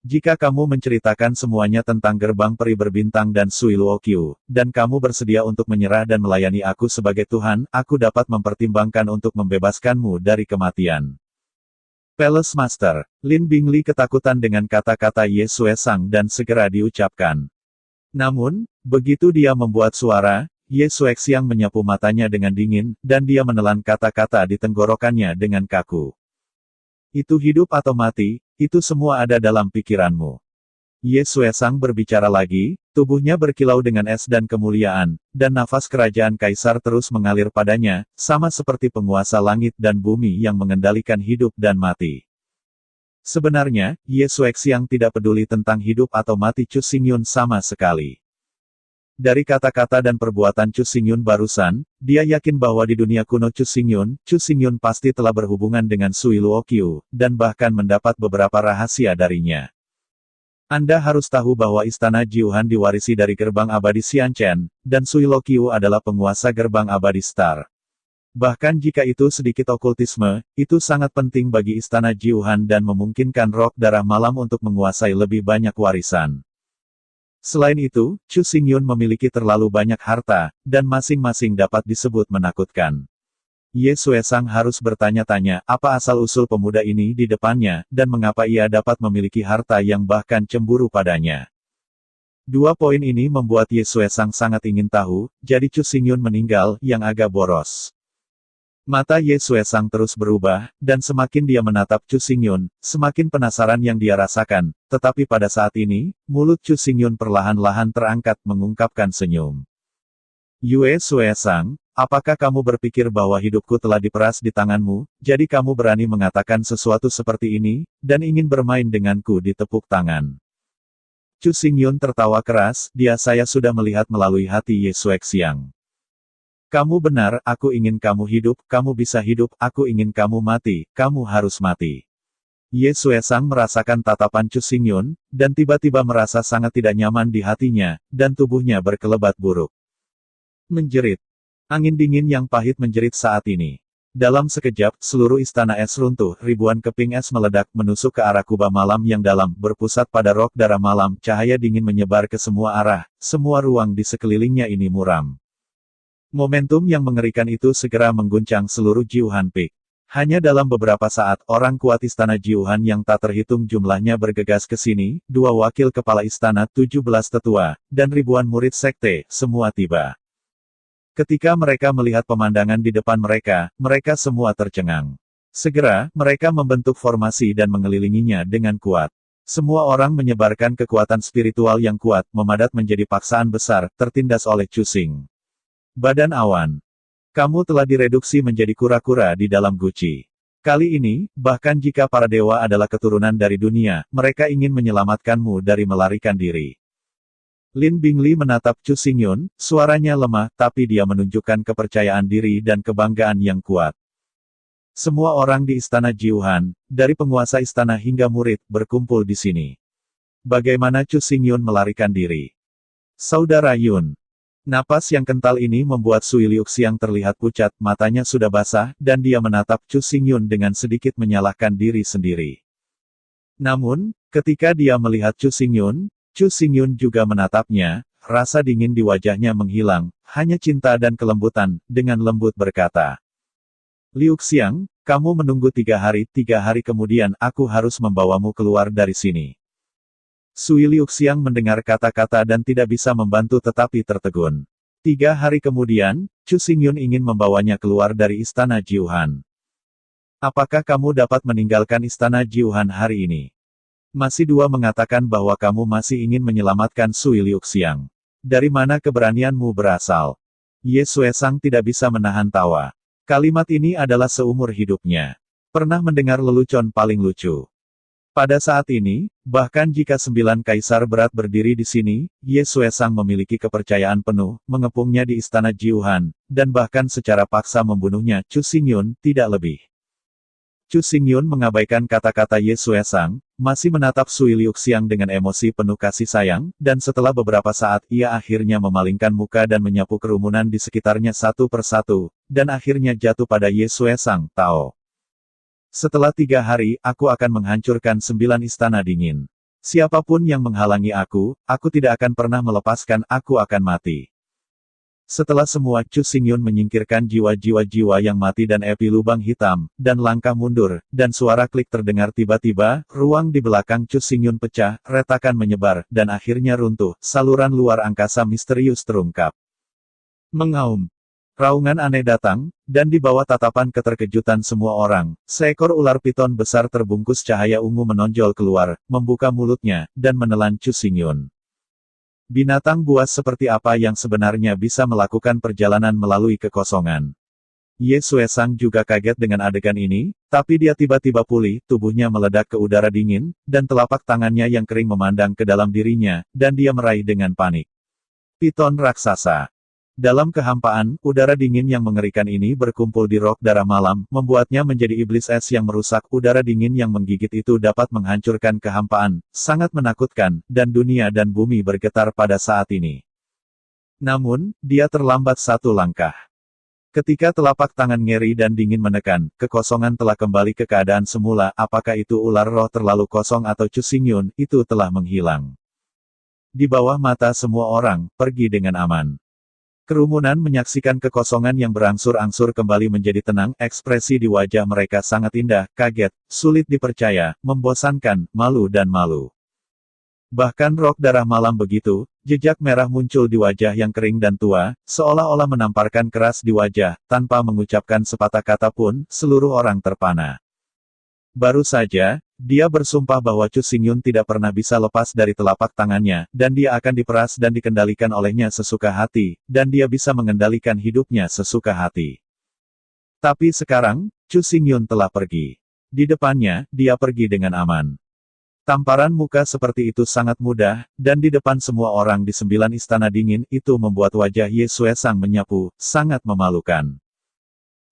jika kamu menceritakan semuanya tentang gerbang peri berbintang dan Sui Luoqiu, dan kamu bersedia untuk menyerah dan melayani aku sebagai Tuhan, aku dapat mempertimbangkan untuk membebaskanmu dari kematian. Palace Master, Lin Bingli ketakutan dengan kata-kata Ye Suesang dan segera diucapkan. Namun, begitu dia membuat suara, Ye Suexiang menyapu matanya dengan dingin, dan dia menelan kata-kata di tenggorokannya dengan kaku. Itu hidup atau mati, itu semua ada dalam pikiranmu. Ye Suesang berbicara lagi, tubuhnya berkilau dengan es dan kemuliaan, dan nafas kerajaan kaisar terus mengalir padanya, sama seperti penguasa langit dan bumi yang mengendalikan hidup dan mati. Sebenarnya, Ye Suexiang tidak peduli tentang hidup atau mati Chu Xingyun sama sekali. Dari kata-kata dan perbuatan Chu Xingyun barusan, dia yakin bahwa di dunia kuno Chu Xingyun pasti telah berhubungan dengan Sui Luoqiu, dan bahkan mendapat beberapa rahasia darinya. Anda harus tahu bahwa istana Jiuhan diwarisi dari gerbang abadi Xianchen, dan Sui Luoqiu adalah penguasa gerbang abadi Star. Bahkan jika itu sedikit okultisme, itu sangat penting bagi istana Jiuhan dan memungkinkan Roh Darah Malam untuk menguasai lebih banyak warisan. Selain itu, Chu Xingyun memiliki terlalu banyak harta, dan masing-masing dapat disebut menakutkan. Ye Suesang harus bertanya-tanya, apa asal-usul pemuda ini di depannya, dan mengapa ia dapat memiliki harta yang bahkan cemburu padanya. 2 poin ini membuat Ye Suesang sangat ingin tahu, jadi Chu Xingyun meninggal, yang agak boros. Mata Ye Suesang terus berubah, dan semakin dia menatap Chu Xingyun, semakin penasaran yang dia rasakan, tetapi pada saat ini, mulut Chu Xingyun perlahan-lahan terangkat mengungkapkan senyum. Ye Suesang, apakah kamu berpikir bahwa hidupku telah diperas di tanganmu, jadi kamu berani mengatakan sesuatu seperti ini, dan ingin bermain denganku di tepuk tangan? Chu Xingyun tertawa keras, saya sudah melihat melalui hati Ye Suexiang. Kamu benar, aku ingin kamu hidup, kamu bisa hidup, aku ingin kamu mati, kamu harus mati. Ye Suesang merasakan tatapan Chu Xingyun, dan tiba-tiba merasa sangat tidak nyaman di hatinya, dan tubuhnya berkelebat buruk. Menjerit. Angin dingin yang pahit menjerit saat ini. Dalam sekejap, seluruh istana es runtuh, ribuan keping es meledak, menusuk ke arah kubah malam yang dalam, berpusat pada Roh Darah Malam, cahaya dingin menyebar ke semua arah, semua ruang di sekelilingnya ini muram. Momentum yang mengerikan itu segera mengguncang seluruh Jiuhan Peak. Hanya dalam beberapa saat, orang kuat istana Jiuhan yang tak terhitung jumlahnya bergegas ke sini, 2 wakil kepala istana, 17 tetua, dan ribuan murid sekte, semua tiba. Ketika mereka melihat pemandangan di depan mereka, mereka semua tercengang. Segera, mereka membentuk formasi dan mengelilinginya dengan kuat. Semua orang menyebarkan kekuatan spiritual yang kuat, memadat menjadi paksaan besar, tertindas oleh Chu Xing. Badan awan. Kamu telah direduksi menjadi kura-kura di dalam guci. Kali ini, bahkan jika para dewa adalah keturunan dari dunia, mereka ingin menyelamatkanmu dari melarikan diri. Lin Bingli menatap Chu Xingyun, suaranya lemah, tapi dia menunjukkan kepercayaan diri dan kebanggaan yang kuat. Semua orang di istana Jiuhan, dari penguasa istana hingga murid, berkumpul di sini. Bagaimana Chu Xingyun melarikan diri? Saudara Yun. Napas yang kental ini membuat Sui Liuxiang terlihat pucat, matanya sudah basah, dan dia menatap Chu Xingyun dengan sedikit menyalahkan diri sendiri. Namun, ketika dia melihat Chu Xingyun juga menatapnya, rasa dingin di wajahnya menghilang, hanya cinta dan kelembutan, dengan lembut berkata. Liuxiang, kamu menunggu 3 hari, 3 hari kemudian aku harus membawamu keluar dari sini. Sui Liuxiang mendengar kata-kata dan tidak bisa membantu tetapi tertegun. 3 hari kemudian, Chu Xingyun ingin membawanya keluar dari istana Jiuhan. Apakah kamu dapat meninggalkan istana Jiuhan hari ini? Masih dua mengatakan bahwa kamu masih ingin menyelamatkan Sui Liuxiang. Dari mana keberanianmu berasal? Ye Xuesang tidak bisa menahan tawa. Kalimat ini adalah seumur hidupnya. Pernah mendengar lelucon paling lucu. Pada saat ini, bahkan jika 9 kaisar berat berdiri di sini, Ye Xuesang memiliki kepercayaan penuh, mengepungnya di istana Jiuhan, dan bahkan secara paksa membunuhnya. Chu Xingyun, tidak lebih. Chu Xingyun mengabaikan kata-kata Ye Xuesang, masih menatap Sui Liuxiang dengan emosi penuh kasih sayang, dan setelah beberapa saat ia akhirnya memalingkan muka dan menyapu kerumunan di sekitarnya satu persatu, dan akhirnya jatuh pada Ye Xuesang, Tao. Setelah 3 hari, aku akan menghancurkan 9 istana dingin. Siapapun yang menghalangi aku tidak akan pernah melepaskan, aku akan mati. Setelah semua, Chu Xingyun menyingkirkan jiwa-jiwa yang mati dan api lubang hitam, dan langkah mundur, dan suara klik terdengar tiba-tiba, ruang di belakang Chu Xingyun pecah, retakan menyebar, dan akhirnya runtuh, saluran luar angkasa misterius terungkap. Mengaum. Raungan aneh datang, dan di bawah tatapan keterkejutan semua orang, seekor ular piton besar terbungkus cahaya ungu menonjol keluar, membuka mulutnya, dan menelan Chu Xingyun. Binatang buas seperti apa yang sebenarnya bisa melakukan perjalanan melalui kekosongan? Ye Xuesang juga kaget dengan adegan ini, tapi dia tiba-tiba pulih, tubuhnya meledak ke udara dingin, dan telapak tangannya yang kering memandang ke dalam dirinya, dan dia meraih dengan panik. Piton raksasa. Dalam kehampaan, udara dingin yang mengerikan ini berkumpul di rok darah malam, membuatnya menjadi iblis es yang merusak. Udara dingin yang menggigit itu dapat menghancurkan kehampaan, sangat menakutkan, dan dunia dan bumi bergetar pada saat ini. Namun, dia terlambat 1 langkah. Ketika telapak tangan ngeri dan dingin menekan, kekosongan telah kembali ke keadaan semula. Apakah itu ular roh terlalu kosong atau Chu Xingyun, itu telah menghilang. Di bawah mata semua orang, pergi dengan aman. Kerumunan menyaksikan kekosongan yang berangsur-angsur kembali menjadi tenang, ekspresi di wajah mereka sangat indah, kaget, sulit dipercaya, membosankan, malu dan malu. Bahkan rok darah malam begitu, jejak merah muncul di wajah yang kering dan tua, seolah-olah menamparkan keras di wajah, tanpa mengucapkan sepatah kata pun, seluruh orang terpana. Baru saja, dia bersumpah bahwa Chu Xingyun tidak pernah bisa lepas dari telapak tangannya, dan dia akan diperas dan dikendalikan olehnya sesuka hati, dan dia bisa mengendalikan hidupnya sesuka hati. Tapi sekarang, Chu Xingyun telah pergi. Di depannya, dia pergi dengan aman. Tamparan muka seperti itu sangat mudah, dan di depan semua orang di 9 istana dingin, itu membuat wajah Ye Xuesang menyapu, sangat memalukan.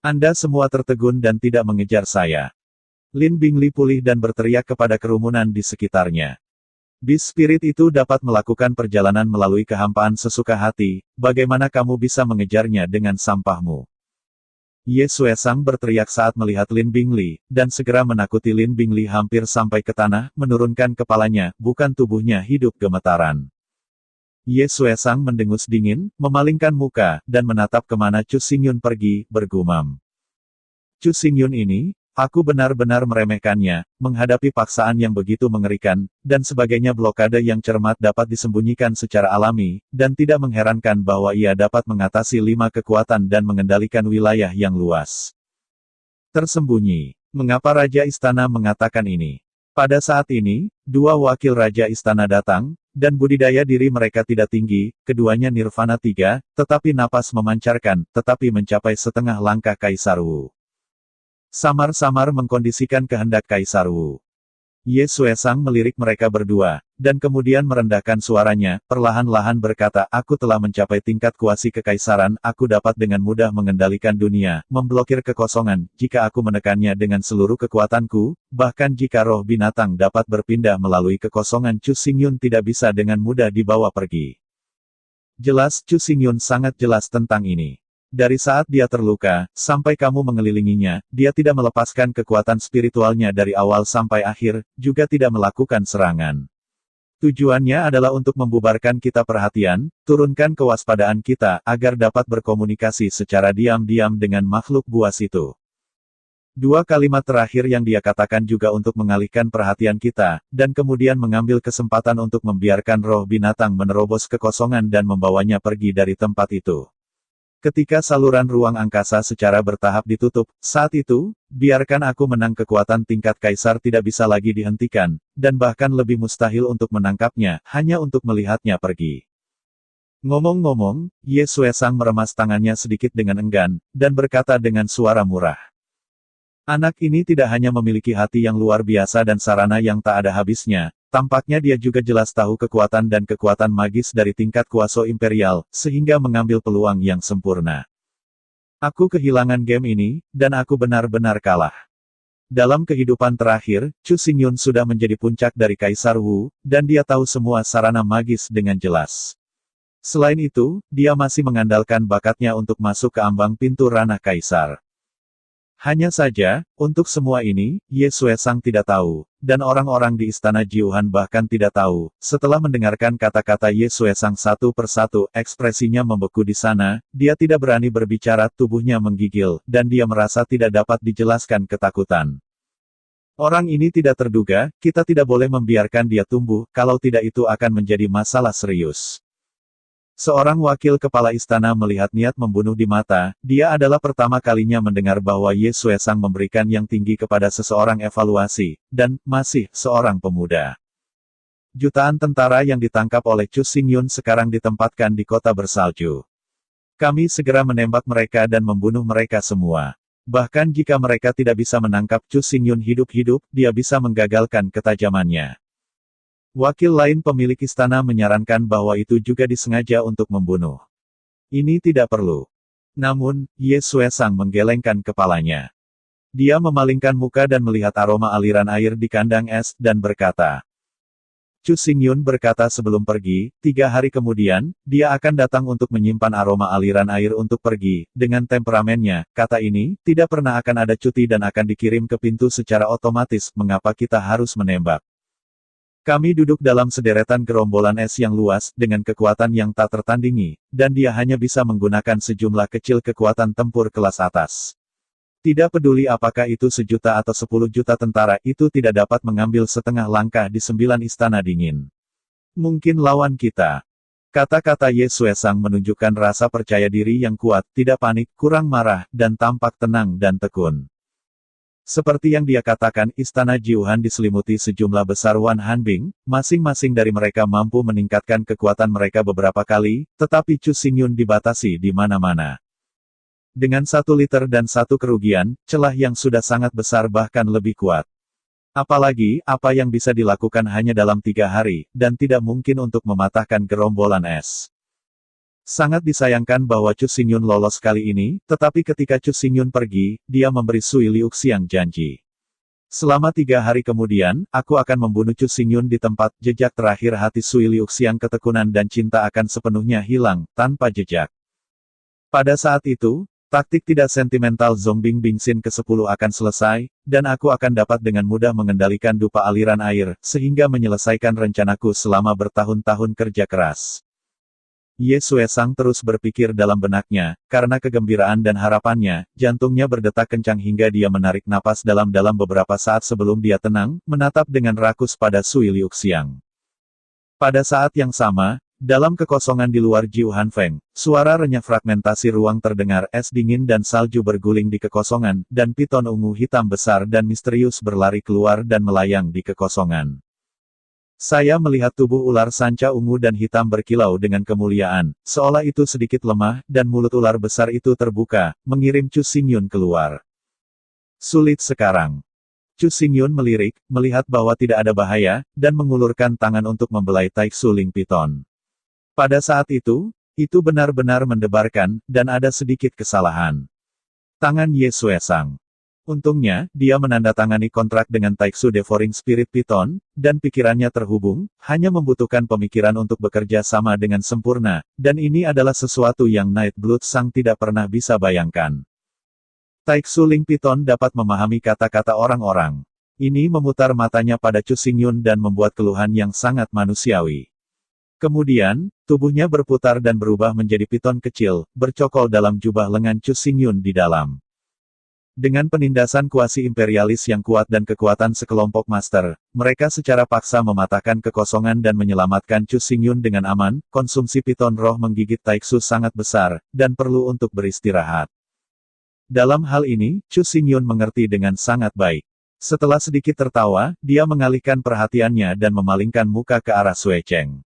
Anda semua tertegun dan tidak mengejar saya. Lin Bingli pulih dan berteriak kepada kerumunan di sekitarnya. Beast Spirit itu dapat melakukan perjalanan melalui kehampaan sesuka hati, bagaimana kamu bisa mengejarnya dengan sampahmu? Ye Xuesang berteriak saat melihat Lin Bingli, dan segera menakuti Lin Bingli hampir sampai ke tanah, menurunkan kepalanya, bukan tubuhnya hidup gemetaran. Ye Xuesang mendengus dingin, memalingkan muka, dan menatap kemana Chu Xingyun pergi, bergumam. Chu Xingyun ini, aku benar-benar meremehkannya, menghadapi paksaan yang begitu mengerikan, dan sebagainya blokade yang cermat dapat disembunyikan secara alami, dan tidak mengherankan bahwa ia dapat mengatasi 5 kekuatan dan mengendalikan wilayah yang luas. Tersembunyi. Mengapa Raja Istana mengatakan ini? Pada saat ini, dua wakil Raja Istana datang, dan budidaya diri mereka tidak tinggi, keduanya Nirvana 3, tetapi napas memancarkan, tetapi mencapai setengah langkah Kaisar Wu. Samar-samar mengkondisikan kehendak Kaisar Wu. Ye Xuesang melirik mereka berdua, dan kemudian merendahkan suaranya, perlahan-lahan berkata, aku telah mencapai tingkat kuasi kekaisaran, aku dapat dengan mudah mengendalikan dunia, memblokir kekosongan, jika aku menekannya dengan seluruh kekuatanku, bahkan jika roh binatang dapat berpindah melalui kekosongan Chu Xingyun tidak bisa dengan mudah dibawa pergi. Jelas Chu Xingyun sangat jelas tentang ini. Dari saat dia terluka, sampai kamu mengelilinginya, dia tidak melepaskan kekuatan spiritualnya dari awal sampai akhir, juga tidak melakukan serangan. Tujuannya adalah untuk membubarkan kita perhatian, turunkan kewaspadaan kita, agar dapat berkomunikasi secara diam-diam dengan makhluk buas itu. Dua kalimat terakhir yang dia katakan juga untuk mengalihkan perhatian kita, dan kemudian mengambil kesempatan untuk membiarkan roh binatang menerobos kekosongan dan membawanya pergi dari tempat itu. Ketika saluran ruang angkasa secara bertahap ditutup, saat itu, biarkan aku menang kekuatan tingkat kaisar tidak bisa lagi dihentikan, dan bahkan lebih mustahil untuk menangkapnya, hanya untuk melihatnya pergi. Ngomong-ngomong, Ye Xuesang meremas tangannya sedikit dengan enggan, dan berkata dengan suara murah. Anak ini tidak hanya memiliki hati yang luar biasa dan sarana yang tak ada habisnya, tampaknya dia juga jelas tahu kekuatan dan kekuatan magis dari tingkat kuasa imperial, sehingga mengambil peluang yang sempurna. Aku kehilangan game ini, dan aku benar-benar kalah. Dalam kehidupan terakhir, Chu Xingyun sudah menjadi puncak dari Kaisar Wu, dan dia tahu semua sarana magis dengan jelas. Selain itu, dia masih mengandalkan bakatnya untuk masuk ke ambang pintu ranah Kaisar. Hanya saja, untuk semua ini, Ye Xuesang tidak tahu, dan orang-orang di Istana Jiuhan bahkan tidak tahu. Setelah mendengarkan kata-kata Ye Xuesang satu persatu, ekspresinya membeku di sana, dia tidak berani berbicara, tubuhnya menggigil, dan dia merasa tidak dapat dijelaskan ketakutan. Orang ini tidak terduga, kita tidak boleh membiarkan dia tumbuh, kalau tidak itu akan menjadi masalah serius. Seorang wakil kepala istana melihat niat membunuh di mata, dia adalah pertama kalinya mendengar bahwa Ye Xuesang memberikan yang tinggi kepada seseorang evaluasi, dan, masih, seorang pemuda. Jutaan tentara yang ditangkap oleh Chu Xingyun sekarang ditempatkan di kota bersalju. Kami segera menembak mereka dan membunuh mereka semua. Bahkan jika mereka tidak bisa menangkap Chu Xingyun hidup-hidup, dia bisa menggagalkan ketajamannya. Wakil lain pemilik istana menyarankan bahwa itu juga disengaja untuk membunuh. Ini tidak perlu. Namun, Ye Xuesang menggelengkan kepalanya. Dia memalingkan muka dan melihat aroma aliran air di kandang es, dan berkata. Chu Xingyun berkata sebelum pergi, 3 hari kemudian, dia akan datang untuk menyimpan aroma aliran air untuk pergi. Dengan temperamennya, kata ini, tidak pernah akan ada cuti dan akan dikirim ke pintu secara otomatis, mengapa kita harus menembak? Kami duduk dalam sederetan gerombolan es yang luas, dengan kekuatan yang tak tertandingi, dan dia hanya bisa menggunakan sejumlah kecil kekuatan tempur kelas atas. Tidak peduli apakah itu 1 juta atau 10 juta tentara, itu tidak dapat mengambil setengah langkah di 9 istana dingin. Mungkin lawan kita. Kata-kata Ye Xuesang menunjukkan rasa percaya diri yang kuat, tidak panik, kurang marah, dan tampak tenang dan tekun. Seperti yang dia katakan, Istana Jiuhan diselimuti sejumlah besar Wan Hanbing, masing-masing dari mereka mampu meningkatkan kekuatan mereka beberapa kali, tetapi Chu Xingyun dibatasi di mana-mana. Dengan 1 liter dan 1 kerugian, celah yang sudah sangat besar bahkan lebih kuat. Apalagi, apa yang bisa dilakukan hanya dalam 3 hari, dan tidak mungkin untuk mematahkan gerombolan es. Sangat disayangkan bahwa Chu Xingyun lolos kali ini, tetapi ketika Chu Xingyun pergi, dia memberi Sui Liuxiang janji. Selama 3 hari kemudian, aku akan membunuh Chu Xingyun di tempat. Jejak terakhir hati Sui Liuxiang ketekunan dan cinta akan sepenuhnya hilang, tanpa jejak. Pada saat itu, taktik tidak sentimental Zongbing Bingxin ke-10 akan selesai, dan aku akan dapat dengan mudah mengendalikan dupa aliran air, sehingga menyelesaikan rencanaku selama bertahun-tahun kerja keras. Ye Xuesang terus berpikir dalam benaknya, karena kegembiraan dan harapannya, jantungnya berdetak kencang hingga dia menarik napas dalam-dalam beberapa saat sebelum dia tenang, menatap dengan rakus pada Sui Liuxiang. Pada saat yang sama, Dalam kekosongan di luar Jiu Hanfeng, suara renyah fragmentasi ruang terdengar, es dingin dan salju berguling di kekosongan, dan piton ungu hitam besar dan misterius berlari keluar dan melayang di kekosongan. Saya melihat tubuh ular sanca ungu dan hitam berkilau dengan kemuliaan, seolah itu sedikit lemah, dan mulut ular besar itu terbuka, mengirim Chu Xingyun keluar. Sulit sekarang. Chu Xingyun melirik, melihat bahwa tidak ada bahaya, dan mengulurkan tangan untuk membelai Taiksu Ling Piton. Pada saat itu benar-benar mendebarkan, dan ada sedikit kesalahan. Tangan Ye Suesang. Untungnya, dia menandatangani kontrak dengan Taiksu Devouring Spirit Piton, dan pikirannya terhubung, hanya membutuhkan pemikiran untuk bekerja sama dengan sempurna, dan ini adalah sesuatu yang Nightblood Sang tidak pernah bisa bayangkan. Taiksu Ling Piton dapat memahami kata-kata orang-orang. Ini memutar matanya pada Chu Xingyun dan membuat keluhan yang sangat manusiawi. Kemudian, tubuhnya berputar dan berubah menjadi piton kecil, bercokol dalam jubah lengan Chu Xingyun di dalam. Dengan penindasan kuasi imperialis yang kuat dan kekuatan sekelompok master, mereka secara paksa mematahkan kekosongan dan menyelamatkan Chu Xingyun dengan aman. Konsumsi piton roh menggigit Taiksu sangat besar, dan perlu untuk beristirahat. Dalam hal ini, Chu Xingyun mengerti dengan sangat baik. Setelah sedikit tertawa, dia mengalihkan perhatiannya dan memalingkan muka ke arah Sui Cheng.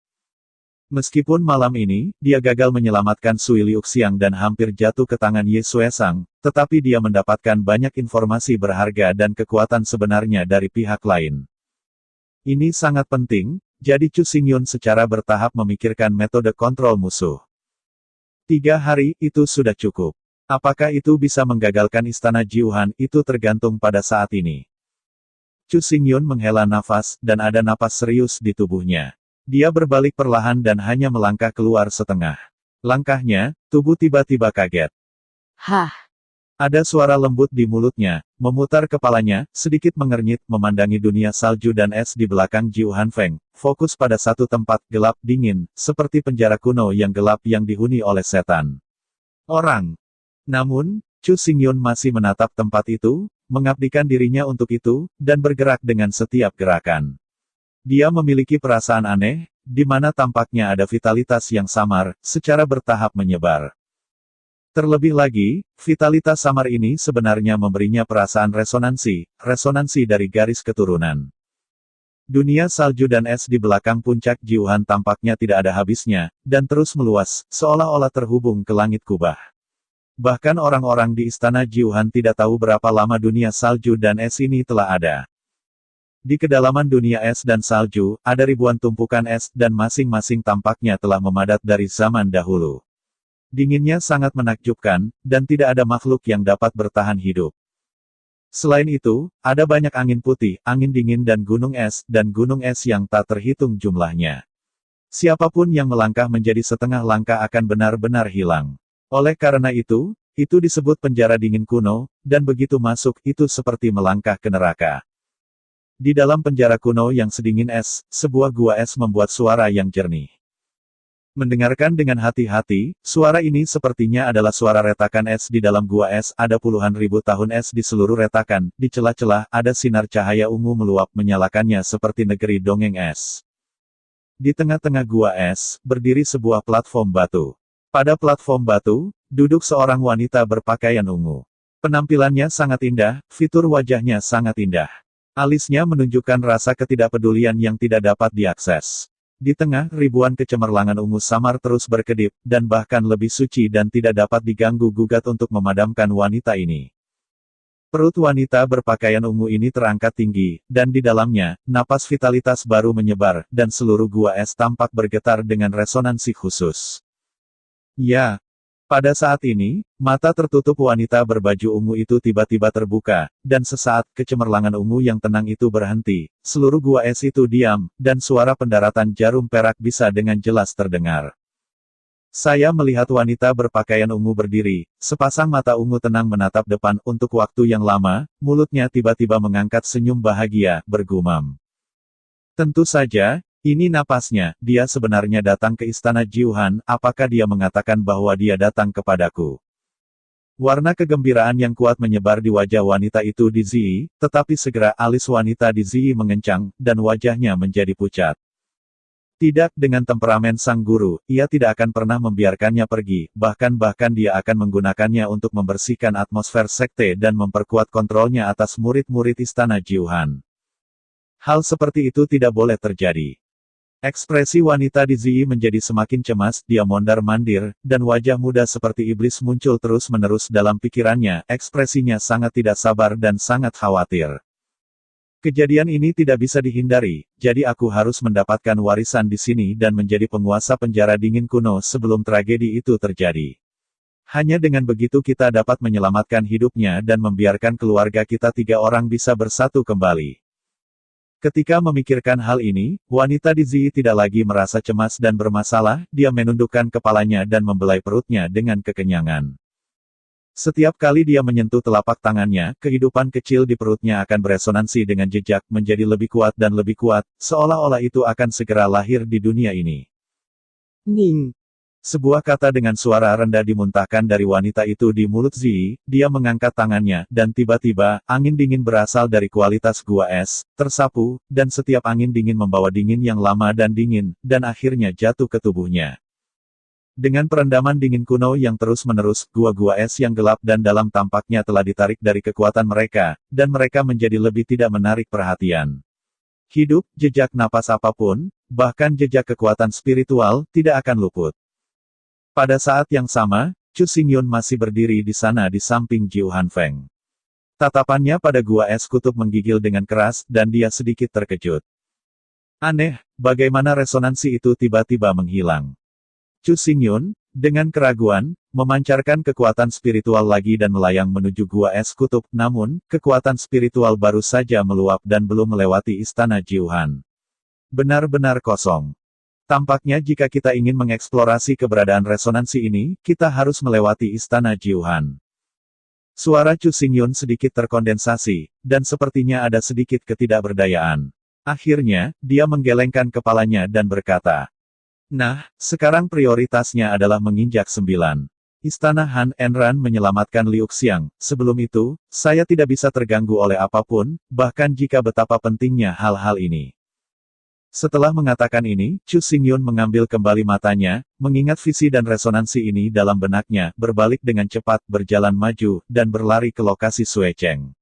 Meskipun malam ini, dia gagal menyelamatkan Sui Liuxiang dan hampir jatuh ke tangan Ye Suesang, tetapi dia mendapatkan banyak informasi berharga dan kekuatan sebenarnya dari pihak lain. Ini sangat penting, jadi Chu Xingyun secara bertahap memikirkan metode kontrol musuh. 3 hari itu sudah cukup. Apakah itu bisa menggagalkan istana Jiuhan, itu tergantung pada saat ini. Chu Xingyun menghela nafas, dan ada napas serius di tubuhnya. Dia berbalik perlahan dan hanya melangkah keluar setengah. Langkahnya, tubuh tiba-tiba kaget. Hah? Ada suara lembut di mulutnya, memutar kepalanya, sedikit mengernyit, memandangi dunia salju dan es di belakang Jiu Hanfeng, fokus pada satu tempat gelap dingin, seperti penjara kuno yang gelap yang dihuni oleh setan. Orang. Namun, Chu Xingyun masih menatap tempat itu, mengabdikan dirinya untuk itu, dan bergerak dengan setiap gerakan. Dia memiliki perasaan aneh, di mana tampaknya ada vitalitas yang samar, secara bertahap menyebar. Terlebih lagi, vitalitas samar ini sebenarnya memberinya perasaan resonansi dari garis keturunan. Dunia salju dan es di belakang puncak Jiuhan tampaknya tidak ada habisnya, dan terus meluas, seolah-olah terhubung ke langit kubah. Bahkan orang-orang di istana Jiuhan tidak tahu berapa lama dunia salju dan es ini telah ada. Di kedalaman dunia es dan salju, ada ribuan tumpukan es, dan masing-masing tampaknya telah memadat dari zaman dahulu. Dinginnya sangat menakjubkan, dan tidak ada makhluk yang dapat bertahan hidup. Selain itu, ada banyak angin putih, angin dingin dan gunung es yang tak terhitung jumlahnya. Siapapun yang melangkah menjadi setengah langkah akan benar-benar hilang. Oleh karena itu disebut penjara dingin kuno, dan begitu masuk, itu seperti melangkah ke neraka. Di dalam penjara kuno yang sedingin es, sebuah gua es membuat suara yang jernih. Mendengarkan dengan hati-hati, suara ini sepertinya adalah suara retakan es di dalam gua es. Ada puluhan ribu tahun es di seluruh retakan, di celah-celah ada sinar cahaya ungu meluap menyalakannya seperti negeri dongeng es. Di tengah-tengah gua es, berdiri sebuah platform batu. Pada platform batu, duduk seorang wanita berpakaian ungu. Penampilannya sangat indah, fitur wajahnya sangat indah. Alisnya menunjukkan rasa ketidakpedulian yang tidak dapat diakses. Di tengah, ribuan kecemerlangan ungu samar terus berkedip, dan bahkan lebih suci dan tidak dapat diganggu-gugat untuk memadamkan wanita ini. Perut wanita berpakaian ungu ini terangkat tinggi, dan di dalamnya, napas vitalitas baru menyebar, dan seluruh gua es tampak bergetar dengan resonansi khusus. Ya. Pada saat ini, mata tertutup wanita berbaju ungu itu tiba-tiba terbuka, dan sesaat, kecemerlangan ungu yang tenang itu berhenti, seluruh gua es itu diam, dan suara pendaratan jarum perak bisa dengan jelas terdengar. Saya melihat wanita berpakaian ungu berdiri, sepasang mata ungu tenang menatap depan untuk waktu yang lama, mulutnya tiba-tiba mengangkat senyum bahagia, bergumam. Tentu saja, ini napasnya, dia sebenarnya datang ke istana Jiuhan, apakah dia mengatakan bahwa dia datang kepadaku? Warna kegembiraan yang kuat menyebar di wajah wanita itu di Ziyi, tetapi segera alis wanita di Ziyi mengencang, dan wajahnya menjadi pucat. Tidak, dengan temperamen sang guru, ia tidak akan pernah membiarkannya pergi, bahkan dia akan menggunakannya untuk membersihkan atmosfer sekte dan memperkuat kontrolnya atas murid-murid istana Jiuhan. Hal seperti itu tidak boleh terjadi. Ekspresi wanita di Ziyi menjadi semakin cemas, dia mondar-mandir, dan wajah muda seperti iblis muncul terus-menerus dalam pikirannya, ekspresinya sangat tidak sabar dan sangat khawatir. Kejadian ini tidak bisa dihindari, jadi aku harus mendapatkan warisan di sini dan menjadi penguasa penjara dingin kuno sebelum tragedi itu terjadi. Hanya dengan begitu kita dapat menyelamatkan hidupnya dan membiarkan keluarga kita 3 orang bisa bersatu kembali. Ketika memikirkan hal ini, wanita di Ziyi tidak lagi merasa cemas dan bermasalah, dia menundukkan kepalanya dan membelai perutnya dengan kekenyangan. Setiap kali dia menyentuh telapak tangannya, kehidupan kecil di perutnya akan beresonansi dengan jejak menjadi lebih kuat dan lebih kuat, seolah-olah itu akan segera lahir di dunia ini. Ning. Sebuah kata dengan suara rendah dimuntahkan dari wanita itu di mulut Ziyi, dia mengangkat tangannya, dan tiba-tiba, angin dingin berasal dari kualitas gua es, tersapu, dan setiap angin dingin membawa dingin yang lama dan dingin, dan akhirnya jatuh ke tubuhnya. Dengan perendaman dingin kuno yang terus-menerus, gua-gua es yang gelap dan dalam tampaknya telah ditarik dari kekuatan mereka, dan mereka menjadi lebih tidak menarik perhatian. Hidup, jejak napas apapun, bahkan jejak kekuatan spiritual, tidak akan luput. Pada saat yang sama, Chu Xingyun masih berdiri di sana di samping Jiu Hanfeng. Tatapannya pada gua es kutub menggigil dengan keras, dan dia sedikit terkejut. Aneh, bagaimana resonansi itu tiba-tiba menghilang. Chu Xingyun, dengan keraguan, memancarkan kekuatan spiritual lagi dan melayang menuju gua es kutub, namun, kekuatan spiritual baru saja meluap dan belum melewati istana Jiuhan. Benar-benar kosong. Tampaknya jika kita ingin mengeksplorasi keberadaan resonansi ini, kita harus melewati istana Jiuhan. Suara Chu Xingyun sedikit terkondensasi, dan sepertinya ada sedikit ketidakberdayaan. Akhirnya, dia menggelengkan kepalanya dan berkata, "Nah, sekarang prioritasnya adalah menginjak 9. Istana Han Enran menyelamatkan Liu Xiang. Sebelum itu, saya tidak bisa terganggu oleh apapun, bahkan jika betapa pentingnya hal-hal ini." Setelah mengatakan ini, Chu Xingyun mengambil kembali matanya, mengingat visi dan resonansi ini dalam benaknya, berbalik dengan cepat, berjalan maju, dan berlari ke lokasi Sui Cheng.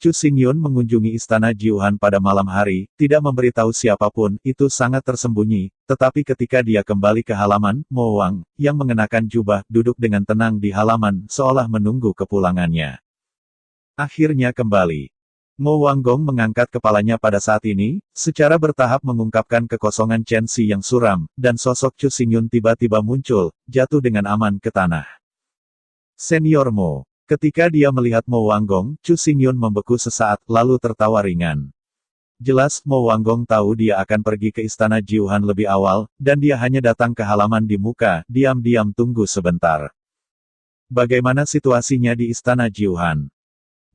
Chu Xingyun mengunjungi istana Jiuhan pada malam hari, tidak memberitahu siapapun, itu sangat tersembunyi, tetapi ketika dia kembali ke halaman, Mo Wang, yang mengenakan jubah, duduk dengan tenang di halaman, seolah menunggu kepulangannya. Akhirnya kembali. Mo Wanggong mengangkat kepalanya pada saat ini, secara bertahap mengungkapkan kekosongan Chen Xi yang suram, dan sosok Chu Xingyun tiba-tiba muncul, jatuh dengan aman ke tanah. Senior Mo. Ketika dia melihat Mo Wanggong, Chu Xingyun membeku sesaat, lalu tertawa ringan. Jelas, Mo Wanggong tahu dia akan pergi ke istana Jiuhan lebih awal, dan dia hanya datang ke halaman di muka, diam-diam tunggu sebentar. Bagaimana situasinya di istana Jiuhan?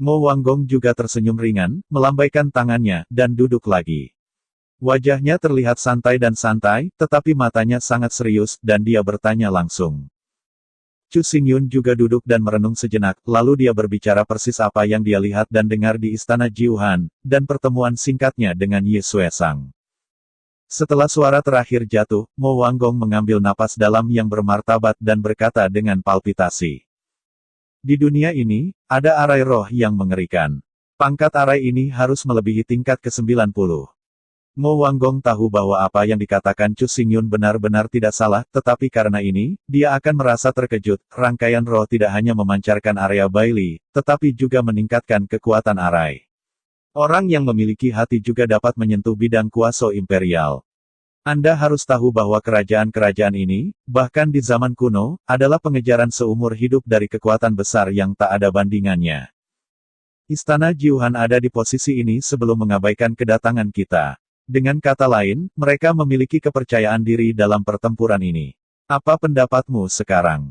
Mo Wanggong juga tersenyum ringan, melambaikan tangannya, dan duduk lagi. Wajahnya terlihat santai dan santai, tetapi matanya sangat serius, dan dia bertanya langsung. Chu Xingyun juga duduk dan merenung sejenak, lalu dia berbicara persis apa yang dia lihat dan dengar di istana Jiuhan, dan pertemuan singkatnya dengan Ye Xuesang. Setelah suara terakhir jatuh, Mo Wanggong mengambil napas dalam yang bermartabat dan berkata dengan palpitasi. Di dunia ini, ada arai roh yang mengerikan. Pangkat arai ini harus melebihi tingkat ke-90. Mo Wanggong tahu bahwa apa yang dikatakan Chu Xingyun benar-benar tidak salah, tetapi karena ini, dia akan merasa terkejut. Rangkaian roh tidak hanya memancarkan area Baili, tetapi juga meningkatkan kekuatan arai. Orang yang memiliki hati juga dapat menyentuh bidang kuasa imperial. Anda harus tahu bahwa kerajaan-kerajaan ini, bahkan di zaman kuno, adalah pengejaran seumur hidup dari kekuatan besar yang tak ada bandingannya. Istana Jiuhan ada di posisi ini sebelum mengabaikan kedatangan kita. Dengan kata lain, mereka memiliki kepercayaan diri dalam pertempuran ini. Apa pendapatmu sekarang?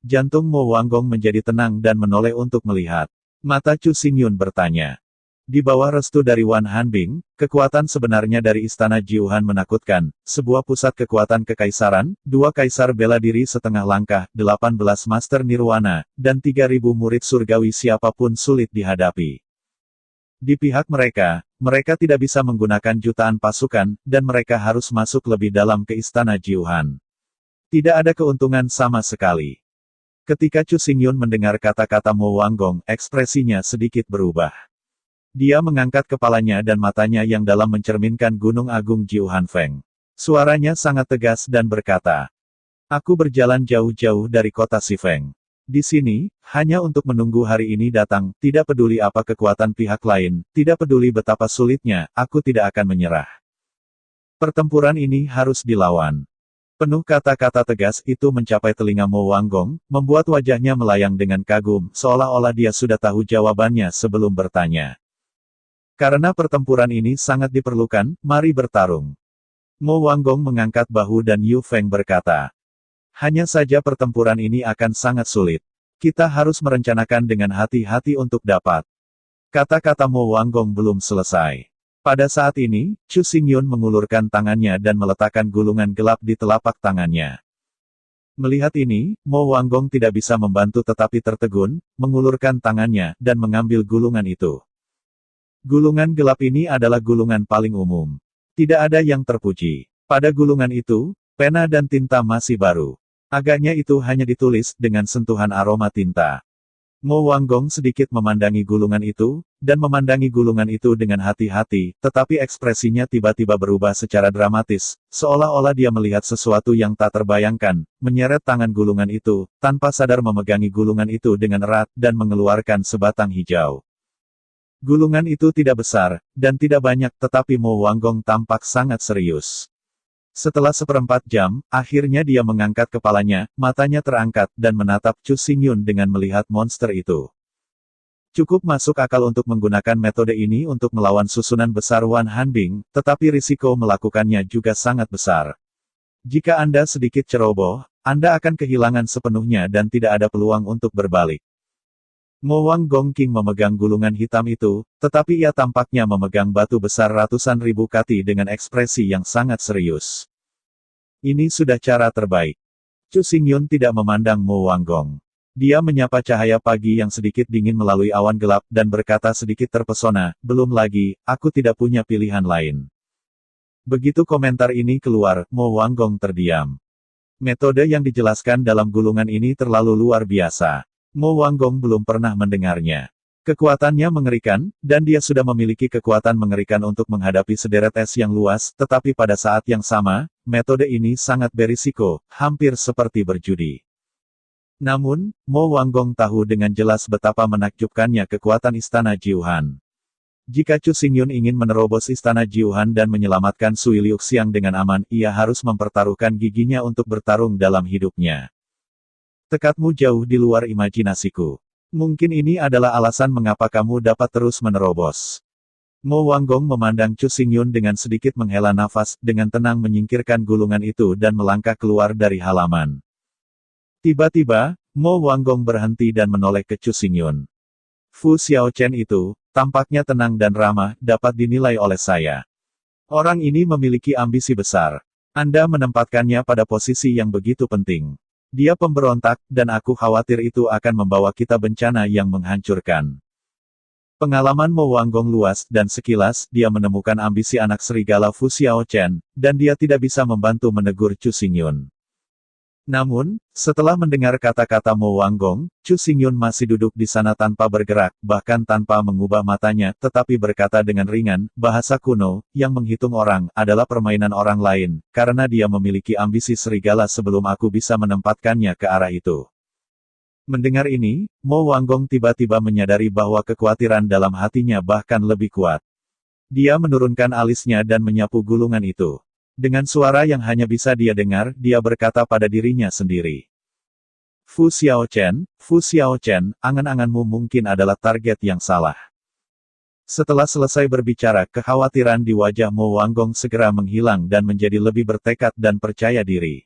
Jantung Mo Wanggong menjadi tenang dan menoleh untuk melihat. Mata Chu Xingyun bertanya. Di bawah restu dari Wan Hanbing, kekuatan sebenarnya dari istana Jiuhan menakutkan. Sebuah pusat kekuatan kekaisaran, 2 kaisar bela diri setengah langkah, 18 master nirwana, dan 3.000 murid surgawi siapapun sulit dihadapi. Di pihak mereka, mereka tidak bisa menggunakan jutaan pasukan, dan mereka harus masuk lebih dalam ke istana Jiuhan. Tidak ada keuntungan sama sekali. Ketika Chu Xingyun mendengar kata-kata Mo Wanggong, ekspresinya sedikit berubah. Dia mengangkat kepalanya dan matanya yang dalam mencerminkan Gunung Agung Jiuhan Feng. Suaranya sangat tegas dan berkata, "Aku berjalan jauh-jauh dari kota Xifeng. Di sini, hanya untuk menunggu hari ini datang, tidak peduli apa kekuatan pihak lain, tidak peduli betapa sulitnya, aku tidak akan menyerah. Pertempuran ini harus dilawan." Penuh kata-kata tegas itu mencapai telinga Mo Wanggong, membuat wajahnya melayang dengan kagum, seolah-olah dia sudah tahu jawabannya sebelum bertanya. Karena pertempuran ini sangat diperlukan, mari bertarung. Mo Wanggong mengangkat bahu dan Yu Feng berkata, "Hanya saja pertempuran ini akan sangat sulit. Kita harus merencanakan dengan hati-hati untuk dapat." Kata-kata Mo Wanggong belum selesai. Pada saat ini, Chu Xingyun mengulurkan tangannya dan meletakkan gulungan gelap di telapak tangannya. Melihat ini, Mo Wanggong tidak bisa membantu tetapi tertegun, mengulurkan tangannya, dan mengambil gulungan itu. Gulungan gelap ini adalah gulungan paling umum. Tidak ada yang terpuji. Pada gulungan itu, pena dan tinta masih baru. Agaknya itu hanya ditulis dengan sentuhan aroma tinta. Mo Wanggong sedikit memandangi gulungan itu, dan memandangi gulungan itu dengan hati-hati, tetapi ekspresinya tiba-tiba berubah secara dramatis, seolah-olah dia melihat sesuatu yang tak terbayangkan, menyeret tangan gulungan itu, tanpa sadar memegangi gulungan itu dengan erat dan mengeluarkan sebatang hijau. Gulungan itu tidak besar, dan tidak banyak tetapi Mo Wanggong tampak sangat serius. Setelah 1/4 jam, akhirnya dia mengangkat kepalanya, matanya terangkat, dan menatap Chu Xingyun dengan melihat monster itu. Cukup masuk akal untuk menggunakan metode ini untuk melawan susunan besar Wan Hanbing, tetapi risiko melakukannya juga sangat besar. Jika Anda sedikit ceroboh, Anda akan kehilangan sepenuhnya dan tidak ada peluang untuk berbalik. Mo Wanggong King memegang gulungan hitam itu, tetapi ia tampaknya memegang batu besar ratusan ribu kati dengan ekspresi yang sangat serius. Ini sudah cara terbaik. Chu Xingyun tidak memandang Mo Wanggong. Dia menyapa cahaya pagi yang sedikit dingin melalui awan gelap dan berkata sedikit terpesona, "Belum lagi, aku tidak punya pilihan lain." Begitu komentar ini keluar, Mo Wanggong terdiam. Metode yang dijelaskan dalam gulungan ini terlalu luar biasa. Mo Wanggong belum pernah mendengarnya. Kekuatannya mengerikan, dan dia sudah memiliki kekuatan mengerikan untuk menghadapi sederet es yang luas, tetapi pada saat yang sama, metode ini sangat berisiko, hampir seperti berjudi. Namun, Mo Wanggong tahu dengan jelas betapa menakjubkannya kekuatan istana Jiuhan. Jika Chu Xingyun ingin menerobos istana Jiuhan dan menyelamatkan Sui Liuxiang dengan aman, ia harus mempertaruhkan giginya untuk bertarung dalam hidupnya. Tekadmu jauh di luar imajinasiku. Mungkin ini adalah alasan mengapa kamu dapat terus menerobos. Mo Wanggong memandang Chu Xingyun dengan sedikit menghela nafas, dengan tenang menyingkirkan gulungan itu dan melangkah keluar dari halaman. Tiba-tiba, Mo Wanggong berhenti dan menoleh ke Chu Xingyun. Fu Xiaochen itu, tampaknya tenang dan ramah, dapat dinilai oleh saya. Orang ini memiliki ambisi besar. Anda menempatkannya pada posisi yang begitu penting. Dia pemberontak, dan aku khawatir itu akan membawa kita bencana yang menghancurkan. Pengalaman Mo Wanggong luas, dan sekilas, dia menemukan ambisi anak serigala Fu Xiaochen, dan dia tidak bisa membantu menegur Chu Xingyun. Namun, setelah mendengar kata-kata Mo Wanggong, Chu Xingyun masih duduk di sana tanpa bergerak, bahkan tanpa mengubah matanya, tetapi berkata dengan ringan, "Bahasa kuno, yang menghitung orang, adalah permainan orang lain, karena dia memiliki ambisi serigala sebelum aku bisa menempatkannya ke arah itu." Mendengar ini, Mo Wanggong tiba-tiba menyadari bahwa kekhawatiran dalam hatinya bahkan lebih kuat. Dia menurunkan alisnya dan menyapu gulungan itu. Dengan suara yang hanya bisa dia dengar, dia berkata pada dirinya sendiri. Fu Xiaochen, angan-anganmu mungkin adalah target yang salah." Setelah selesai berbicara, kekhawatiran di wajah Mo Wanggong segera menghilang dan menjadi lebih bertekad dan percaya diri.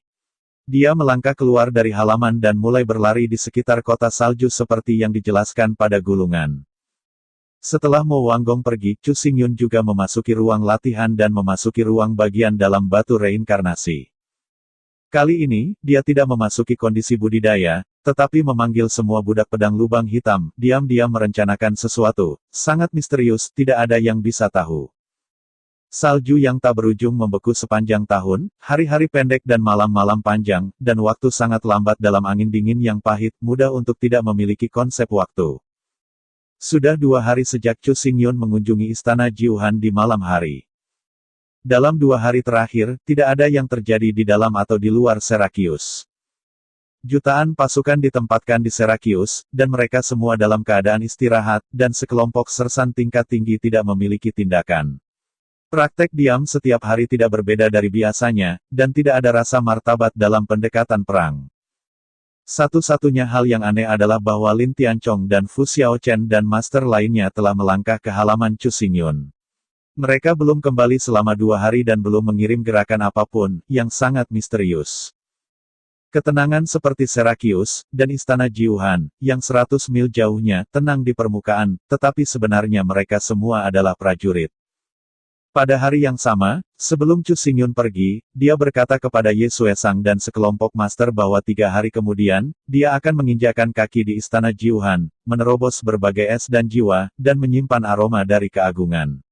Dia melangkah keluar dari halaman dan mulai berlari di sekitar kota salju seperti yang dijelaskan pada gulungan. Setelah Mo Wanggong pergi, Chu Xingyun juga memasuki ruang latihan dan memasuki ruang bagian dalam batu reinkarnasi. Kali ini, dia tidak memasuki kondisi budidaya, tetapi memanggil semua budak pedang lubang hitam, diam-diam merencanakan sesuatu, sangat misterius, tidak ada yang bisa tahu. Salju yang tak berujung membeku sepanjang tahun, hari-hari pendek dan malam-malam panjang, dan waktu sangat lambat dalam angin dingin yang pahit, mudah untuk tidak memiliki konsep waktu. Sudah 2 hari sejak Chu Xingyun mengunjungi istana Jiuhan di malam hari. Dalam 2 hari terakhir, tidak ada yang terjadi di dalam atau di luar Serakius. Jutaan pasukan ditempatkan di Serakius, dan mereka semua dalam keadaan istirahat, dan sekelompok sersan tingkat tinggi tidak memiliki tindakan. Praktek diam setiap hari tidak berbeda dari biasanya, dan tidak ada rasa martabat dalam pendekatan perang. Satu-satunya hal yang aneh adalah bahwa Lin Tianchong dan Fu Xiaochen dan master lainnya telah melangkah ke halaman Chu Xingyun. Mereka belum kembali selama 2 hari dan belum mengirim gerakan apapun, yang sangat misterius. Ketenangan seperti Serakius, dan istana Jiuhan, yang 100 mil jauhnya, tenang di permukaan, tetapi sebenarnya mereka semua adalah prajurit. Pada hari yang sama, sebelum Chu Xingyun pergi, dia berkata kepada Ye Xuesang dan sekelompok master bahwa 3 hari kemudian, dia akan menginjakkan kaki di istana Jiuhan, menerobos berbagai es dan jiwa, dan menyimpan aroma dari keagungan.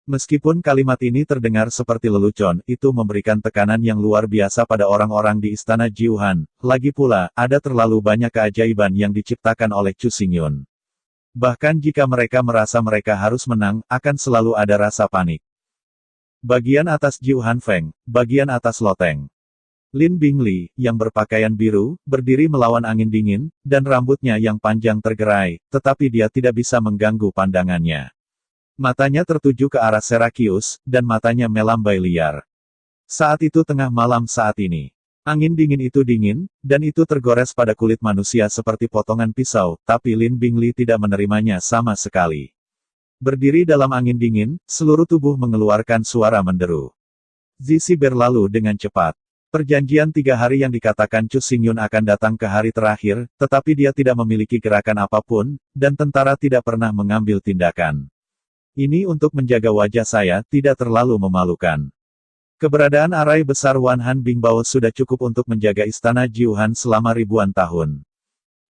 Meskipun kalimat ini terdengar seperti lelucon, itu memberikan tekanan yang luar biasa pada orang-orang di istana Jiuhan. Lagi pula, ada terlalu banyak keajaiban yang diciptakan oleh Chu Xingyun. Bahkan jika mereka merasa mereka harus menang, akan selalu ada rasa panik. Bagian atas Jiuhan Feng, bagian atas loteng. Lin Bingli, yang berpakaian biru, berdiri melawan angin dingin, dan rambutnya yang panjang tergerai, tetapi dia tidak bisa mengganggu pandangannya. Matanya tertuju ke arah Serakius, dan matanya melambai liar. Saat itu tengah malam saat ini. Angin dingin itu dingin, dan itu tergores pada kulit manusia seperti potongan pisau, tapi Lin Bingli tidak menerimanya sama sekali. Berdiri dalam angin dingin, seluruh tubuh mengeluarkan suara menderu. Zizi berlalu dengan cepat. Perjanjian 3 hari yang dikatakan Chu Xingyun akan datang ke hari terakhir, tetapi dia tidak memiliki gerakan apapun, dan tentara tidak pernah mengambil tindakan. Ini untuk menjaga wajah saya, tidak terlalu memalukan. Keberadaan arai besar Wanhan Bingbao sudah cukup untuk menjaga istana Jiuhan selama ribuan tahun.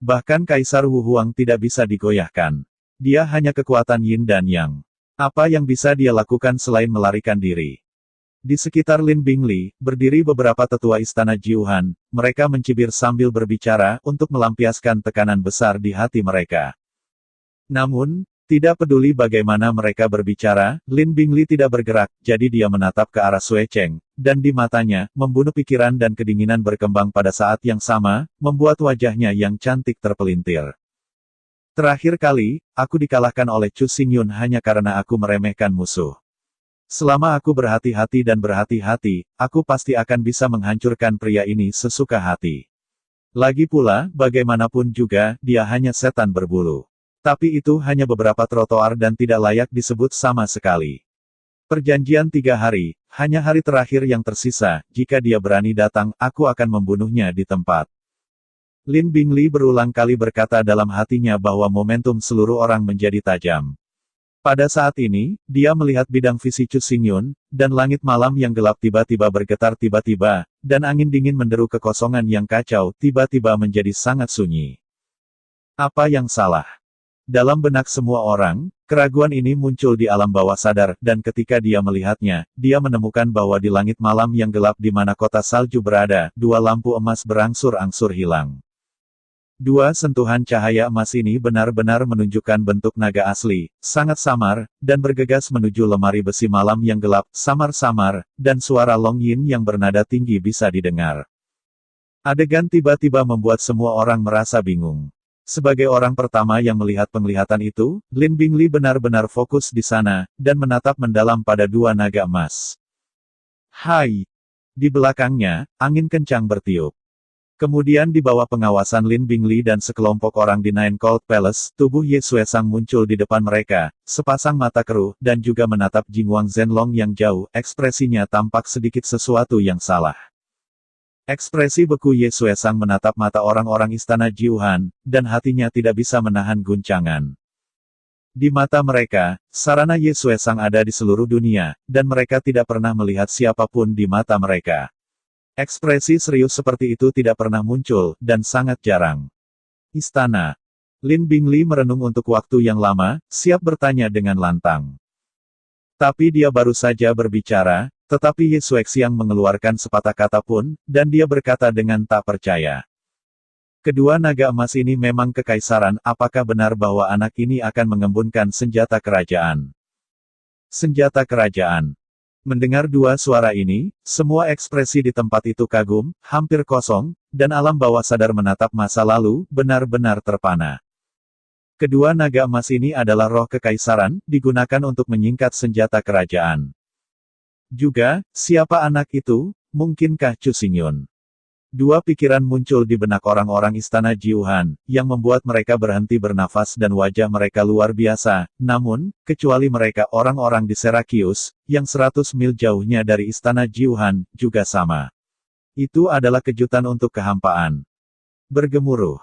Bahkan Kaisar Wu Huang tidak bisa digoyahkan. Dia hanya kekuatan Yin dan Yang. Apa yang bisa dia lakukan selain melarikan diri? Di sekitar Lin Bingli, berdiri beberapa tetua istana Jiuhan, mereka mencibir sambil berbicara, untuk melampiaskan tekanan besar di hati mereka. Namun, tidak peduli bagaimana mereka berbicara, Lin Bingli tidak bergerak, jadi dia menatap ke arah Sui Cheng, dan di matanya, membunuh pikiran dan kedinginan berkembang pada saat yang sama, membuat wajahnya yang cantik terpelintir. Terakhir kali, aku dikalahkan oleh Chu Xingyun hanya karena aku meremehkan musuh. Selama aku berhati-hati dan berhati-hati, aku pasti akan bisa menghancurkan pria ini sesuka hati. Lagi pula, bagaimanapun juga, dia hanya setan berbulu. Tapi itu hanya beberapa trotoar dan tidak layak disebut sama sekali. Perjanjian 3 hari, hanya hari terakhir yang tersisa, jika dia berani datang, aku akan membunuhnya di tempat. Lin Bingli berulang kali berkata dalam hatinya bahwa momentum seluruh orang menjadi tajam. Pada saat ini, dia melihat bidang visi Chu Xingyun, dan langit malam yang gelap tiba-tiba bergetar tiba-tiba, dan angin dingin menderu kekosongan yang kacau tiba-tiba menjadi sangat sunyi. Apa yang salah? Dalam benak semua orang, keraguan ini muncul di alam bawah sadar, dan ketika dia melihatnya, dia menemukan bahwa di langit malam yang gelap di mana kota salju berada, 2 lampu emas berangsur-angsur hilang. 2 sentuhan cahaya emas ini benar-benar menunjukkan bentuk naga asli, sangat samar, dan bergegas menuju lemari besi malam yang gelap, samar-samar, dan suara Long Yin yang bernada tinggi bisa didengar. Adegan tiba-tiba membuat semua orang merasa bingung. Sebagai orang pertama yang melihat penglihatan itu, Lin Bingli benar-benar fokus di sana, dan menatap mendalam pada 2 naga emas. Hai! Di belakangnya, angin kencang bertiup. Kemudian di bawah pengawasan Lin Bingli dan sekelompok orang di Nine Cold Palace, tubuh Ye Xuesang muncul di depan mereka, sepasang mata keruh, dan juga menatap Jingwang Zhenlong yang jauh, ekspresinya tampak sedikit sesuatu yang salah. Ekspresi beku Ye Xuesang menatap mata orang-orang istana Jiuhan, dan hatinya tidak bisa menahan guncangan. Di mata mereka, sarana Ye Xuesang ada di seluruh dunia, dan mereka tidak pernah melihat siapapun di mata mereka. Ekspresi serius seperti itu tidak pernah muncul, dan sangat jarang. Istana. Lin Bingli merenung untuk waktu yang lama, siap bertanya dengan lantang. Tapi dia baru saja berbicara, tetapi Ye Xuexiang mengeluarkan sepatah kata pun, dan dia berkata dengan tak percaya. Kedua naga emas ini memang kekaisaran, apakah benar bahwa anak ini akan mengembunkan senjata kerajaan? Senjata kerajaan. Mendengar dua suara ini, semua ekspresi di tempat itu kagum, hampir kosong, dan alam bawah sadar menatap masa lalu, benar-benar terpana. Kedua naga emas ini adalah roh kekaisaran, digunakan untuk menyingkat senjata kerajaan. Juga, siapa anak itu? Mungkinkah Chu Xingyun? Dua pikiran muncul di benak orang-orang istana Jiuhan, yang membuat mereka berhenti bernafas dan wajah mereka luar biasa, namun, kecuali mereka orang-orang di Serakius, yang 100 mil jauhnya dari istana Jiuhan, juga sama. Itu adalah kejutan untuk kehampaan. Bergemuruh.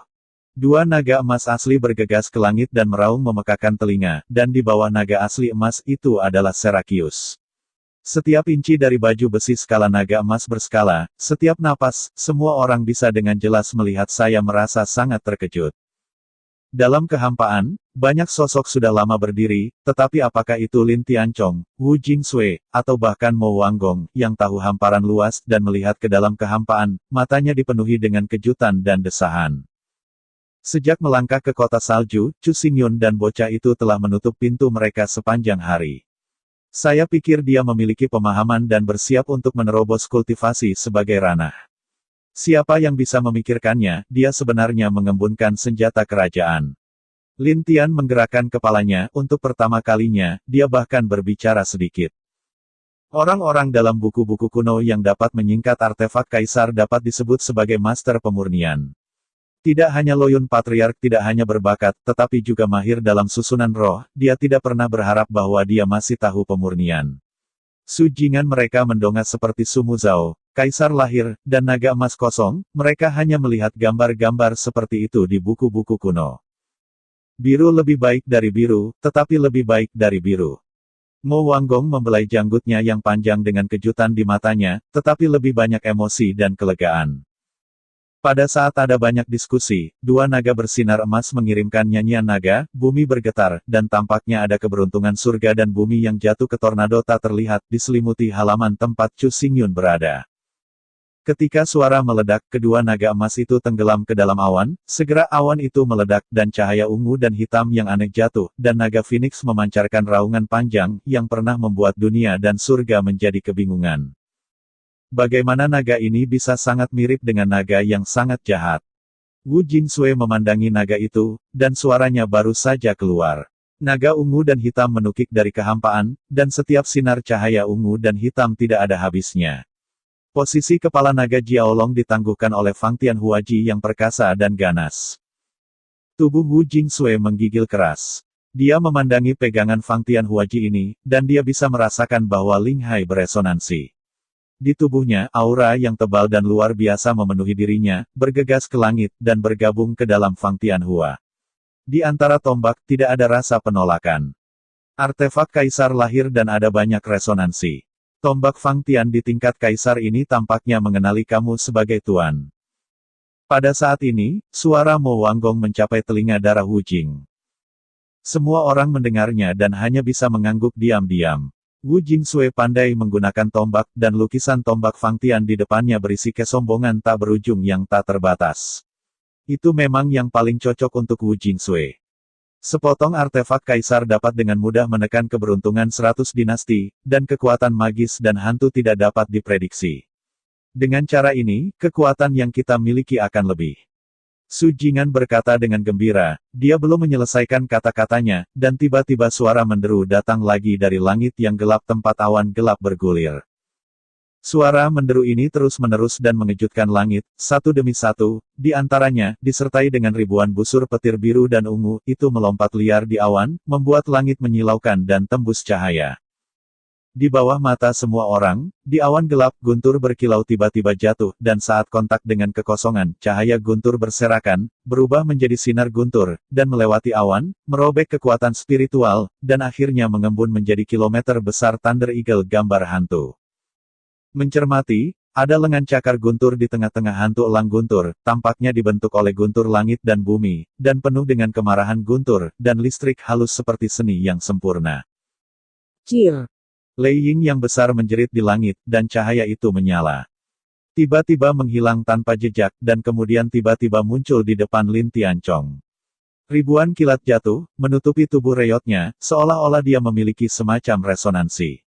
Dua naga emas asli bergegas ke langit dan meraung memekakan telinga, dan di bawah naga asli emas itu adalah Serakius. Setiap inci dari baju besi skala naga emas berskala, setiap napas, semua orang bisa dengan jelas melihat saya merasa sangat terkejut. Dalam kehampaan, banyak sosok sudah lama berdiri, tetapi apakah itu Lin Tianchong, Wu Jingsui, atau bahkan Mo Wanggong, yang tahu hamparan luas dan melihat ke dalam kehampaan, matanya dipenuhi dengan kejutan dan desahan. Sejak melangkah ke kota salju, Chu Xingyun dan bocah itu telah menutup pintu mereka sepanjang hari. Saya pikir dia memiliki pemahaman dan bersiap untuk menerobos kultivasi sebagai ranah. Siapa yang bisa memikirkannya, dia sebenarnya mengembunkan senjata kerajaan. Lin Tian menggerakkan kepalanya, untuk pertama kalinya, dia bahkan berbicara sedikit. Orang-orang dalam buku-buku kuno yang dapat menyingkat artefak kaisar dapat disebut sebagai master pemurnian. Tidak hanya Loyun Patriark tidak hanya berbakat, tetapi juga mahir dalam susunan roh, dia tidak pernah berharap bahwa dia masih tahu pemurnian. Sujingan mereka mendongak seperti Sumu Zhao, kaisar lahir, dan naga emas kosong, mereka hanya melihat gambar-gambar seperti itu di buku-buku kuno. Biru lebih baik dari biru, tetapi lebih baik dari biru. Mo Wanggong membelai janggutnya yang panjang dengan kejutan di matanya, tetapi lebih banyak emosi dan kelegaan. Pada saat ada banyak diskusi, dua naga bersinar emas mengirimkan nyanyian naga, bumi bergetar, dan tampaknya ada keberuntungan surga dan bumi yang jatuh ke tornado tak terlihat, diselimuti halaman tempat Chu Xingyun berada. Ketika suara meledak, kedua naga emas itu tenggelam ke dalam awan, segera awan itu meledak, dan cahaya ungu dan hitam yang aneh jatuh, dan naga Phoenix memancarkan raungan panjang, yang pernah membuat dunia dan surga menjadi kebingungan. Bagaimana naga ini bisa sangat mirip dengan naga yang sangat jahat? Wu Jingsui memandangi naga itu, dan suaranya baru saja keluar. Naga ungu dan hitam menukik dari kehampaan, dan setiap sinar cahaya ungu dan hitam tidak ada habisnya. Posisi kepala naga Jiaolong ditangguhkan oleh Fang Tianhuaji yang perkasa dan ganas. Tubuh Wu Jingsui menggigil keras. Dia memandangi pegangan Fang Tianhuaji ini, dan dia bisa merasakan bahwa Ling Hai beresonansi. Di tubuhnya, aura yang tebal dan luar biasa memenuhi dirinya, bergegas ke langit, dan bergabung ke dalam Fang Tianhua. Di antara tombak, tidak ada rasa penolakan. Artefak kaisar lahir dan ada banyak resonansi. Tombak Fang Tian di tingkat kaisar ini tampaknya mengenali kamu sebagai tuan. Pada saat ini, suara Mo Wanggong mencapai telinga darah Wu Jing. Semua orang mendengarnya dan hanya bisa mengangguk diam-diam. Wu Jingsui pandai menggunakan tombak, dan lukisan tombak Fang Tian di depannya berisi kesombongan tak berujung yang tak terbatas. Itu memang yang paling cocok untuk Wu Jingsui. Sepotong artefak kaisar dapat dengan mudah menekan keberuntungan 100 dinasti, dan kekuatan magis dan hantu tidak dapat diprediksi. Dengan cara ini, kekuatan yang kita miliki akan lebih. Su Jingan berkata dengan gembira, dia belum menyelesaikan kata-katanya, dan tiba-tiba suara menderu datang lagi dari langit yang gelap tempat awan gelap bergulir. Suara menderu ini terus-menerus dan mengejutkan langit, satu demi satu, di antaranya, disertai dengan ribuan busur petir biru dan ungu, itu melompat liar di awan, membuat langit menyilaukan dan tembus cahaya. Di bawah mata semua orang, di awan gelap, guntur berkilau tiba-tiba jatuh, dan saat kontak dengan kekosongan, cahaya guntur berserakan, berubah menjadi sinar guntur, dan melewati awan, merobek kekuatan spiritual, dan akhirnya mengembun menjadi kilometer besar Thunder Eagle gambar hantu. Mencermati, Ada lengan cakar guntur di tengah-tengah hantu elang guntur, tampaknya dibentuk oleh guntur langit dan bumi, dan penuh dengan kemarahan guntur, dan listrik halus seperti seni yang sempurna. Cir. Lei Ying yang besar menjerit di langit, dan cahaya itu menyala. Tiba-tiba menghilang tanpa jejak, dan kemudian tiba-tiba muncul di depan Lin Tianchong. Ribuan kilat jatuh, menutupi tubuh Reyotnya, seolah-olah dia memiliki semacam resonansi.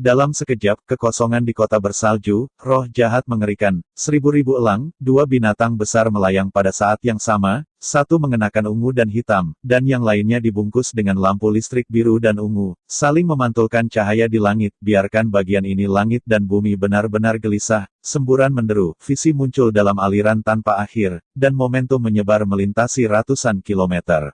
Dalam sekejap, kekosongan di kota bersalju, roh jahat mengerikan, seribu-ribu elang, dua binatang besar melayang pada saat yang sama, satu mengenakan ungu dan hitam, dan yang lainnya dibungkus dengan lampu listrik biru dan ungu, saling memantulkan cahaya di langit, biarkan bagian ini langit dan bumi benar-benar gelisah, semburan menderu, visi muncul dalam aliran tanpa akhir, dan momentum menyebar melintasi ratusan kilometer.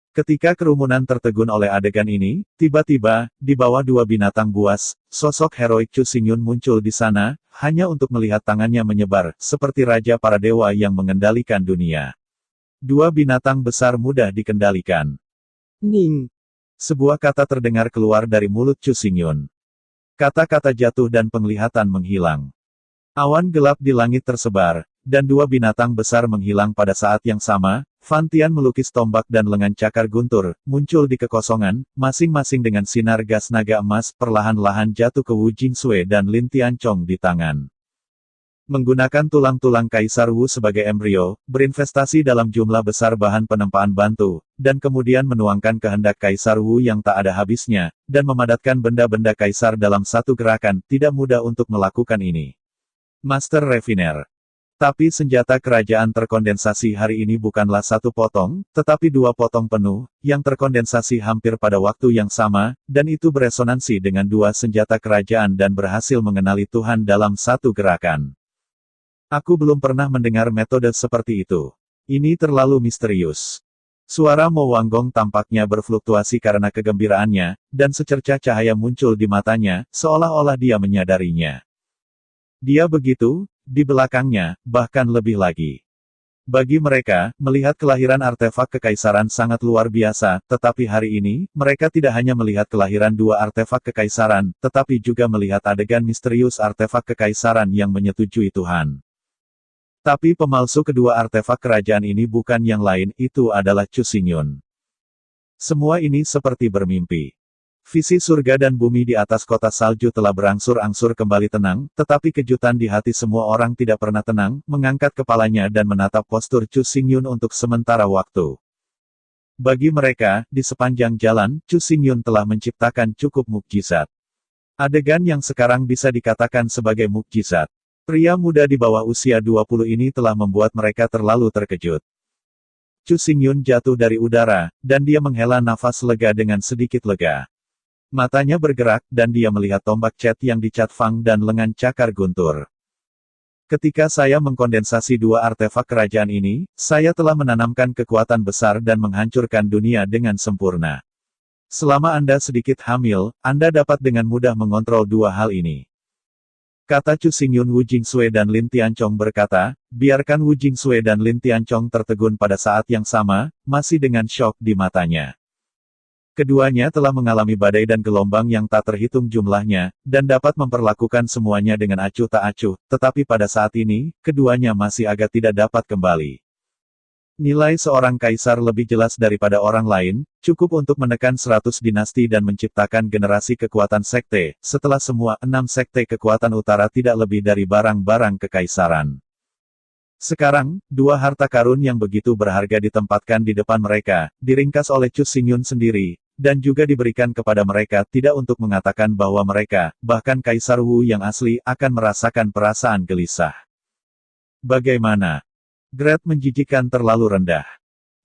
Ketika kerumunan tertegun oleh adegan ini, tiba-tiba, di bawah dua binatang buas, sosok heroik Chu Xingyun muncul di sana, hanya untuk melihat tangannya menyebar, seperti raja para dewa yang mengendalikan dunia. Dua binatang besar mudah dikendalikan. Ning. Sebuah kata terdengar keluar dari mulut Chu Xingyun. Kata-kata jatuh dan penglihatan menghilang. Awan gelap di langit tersebar, dan dua binatang besar menghilang pada saat yang sama. Fan Tian melukis tombak dan lengan cakar guntur, muncul di kekosongan, masing-masing dengan sinar gas naga emas, perlahan-lahan jatuh ke Wu Jingsui dan Lin Tianchong di tangan. Menggunakan tulang-tulang Kaisar Wu sebagai embrio, berinvestasi dalam jumlah besar bahan penempaan bantu, dan kemudian menuangkan kehendak Kaisar Wu yang tak ada habisnya, dan memadatkan benda-benda Kaisar dalam satu gerakan, tidak mudah untuk melakukan ini. Master Refiner. Tapi senjata kerajaan terkondensasi hari ini bukanlah satu potong, tetapi dua potong penuh, yang terkondensasi hampir pada waktu yang sama, dan itu beresonansi dengan dua senjata kerajaan dan berhasil mengenali Tuhan dalam satu gerakan. Aku belum pernah mendengar metode seperti itu. Ini terlalu misterius. Suara Mo Wanggong tampaknya berfluktuasi karena kegembiraannya, dan secercah cahaya muncul di matanya, seolah-olah dia menyadarinya. Dia begitu, di belakangnya, bahkan lebih lagi. Bagi mereka, melihat kelahiran artefak kekaisaran sangat luar biasa, tetapi hari ini, mereka tidak hanya melihat kelahiran dua artefak kekaisaran, tetapi juga melihat adegan misterius artefak kekaisaran yang menyetujui Tuhan. Tapi pemalsu kedua artefak kerajaan ini bukan yang lain, itu adalah Chu Xingyun. Semua ini seperti bermimpi. Visi surga dan bumi di atas kota salju telah berangsur-angsur kembali tenang, tetapi kejutan di hati semua orang tidak pernah tenang, mengangkat kepalanya dan menatap postur Chu Xingyun untuk sementara waktu. Bagi mereka, di sepanjang jalan, Chu Xingyun telah menciptakan cukup mukjizat. Adegan yang sekarang bisa dikatakan sebagai mukjizat. Pria muda di bawah usia 20 ini telah membuat mereka terlalu terkejut. Chu Xingyun jatuh dari udara, dan dia menghela nafas lega dengan sedikit lega. Matanya bergerak, dan dia melihat tombak cat yang dicat Fang dan lengan cakar guntur. Ketika saya mengkondensasi dua artefak kerajaan ini, saya telah menanamkan kekuatan besar dan menghancurkan dunia dengan sempurna. Selama Anda sedikit hamil, Anda dapat dengan mudah mengontrol dua hal ini. Kata Chu Xingyun. Wu Jingsui dan Lin Tianchong berkata, biarkan Wu Jingsui dan Lin Tianchong tertegun pada saat yang sama, masih dengan syok di matanya. Keduanya telah mengalami badai dan gelombang yang tak terhitung jumlahnya, dan dapat memperlakukan semuanya dengan acuh tak acuh, tetapi pada saat ini, keduanya masih agak tidak dapat kembali. Nilai seorang kaisar lebih jelas daripada orang lain, cukup untuk menekan 100 dinasti dan menciptakan generasi kekuatan sekte, setelah semua 6 sekte kekuatan utara tidak lebih dari barang-barang kekaisaran. Sekarang, dua harta karun yang begitu berharga ditempatkan di depan mereka, diringkas oleh Chu Xingyun sendiri, dan juga diberikan kepada mereka tidak untuk mengatakan bahwa mereka, bahkan Kaisar Wu yang asli, akan merasakan perasaan gelisah. Bagaimana? Grade menjijikan terlalu rendah.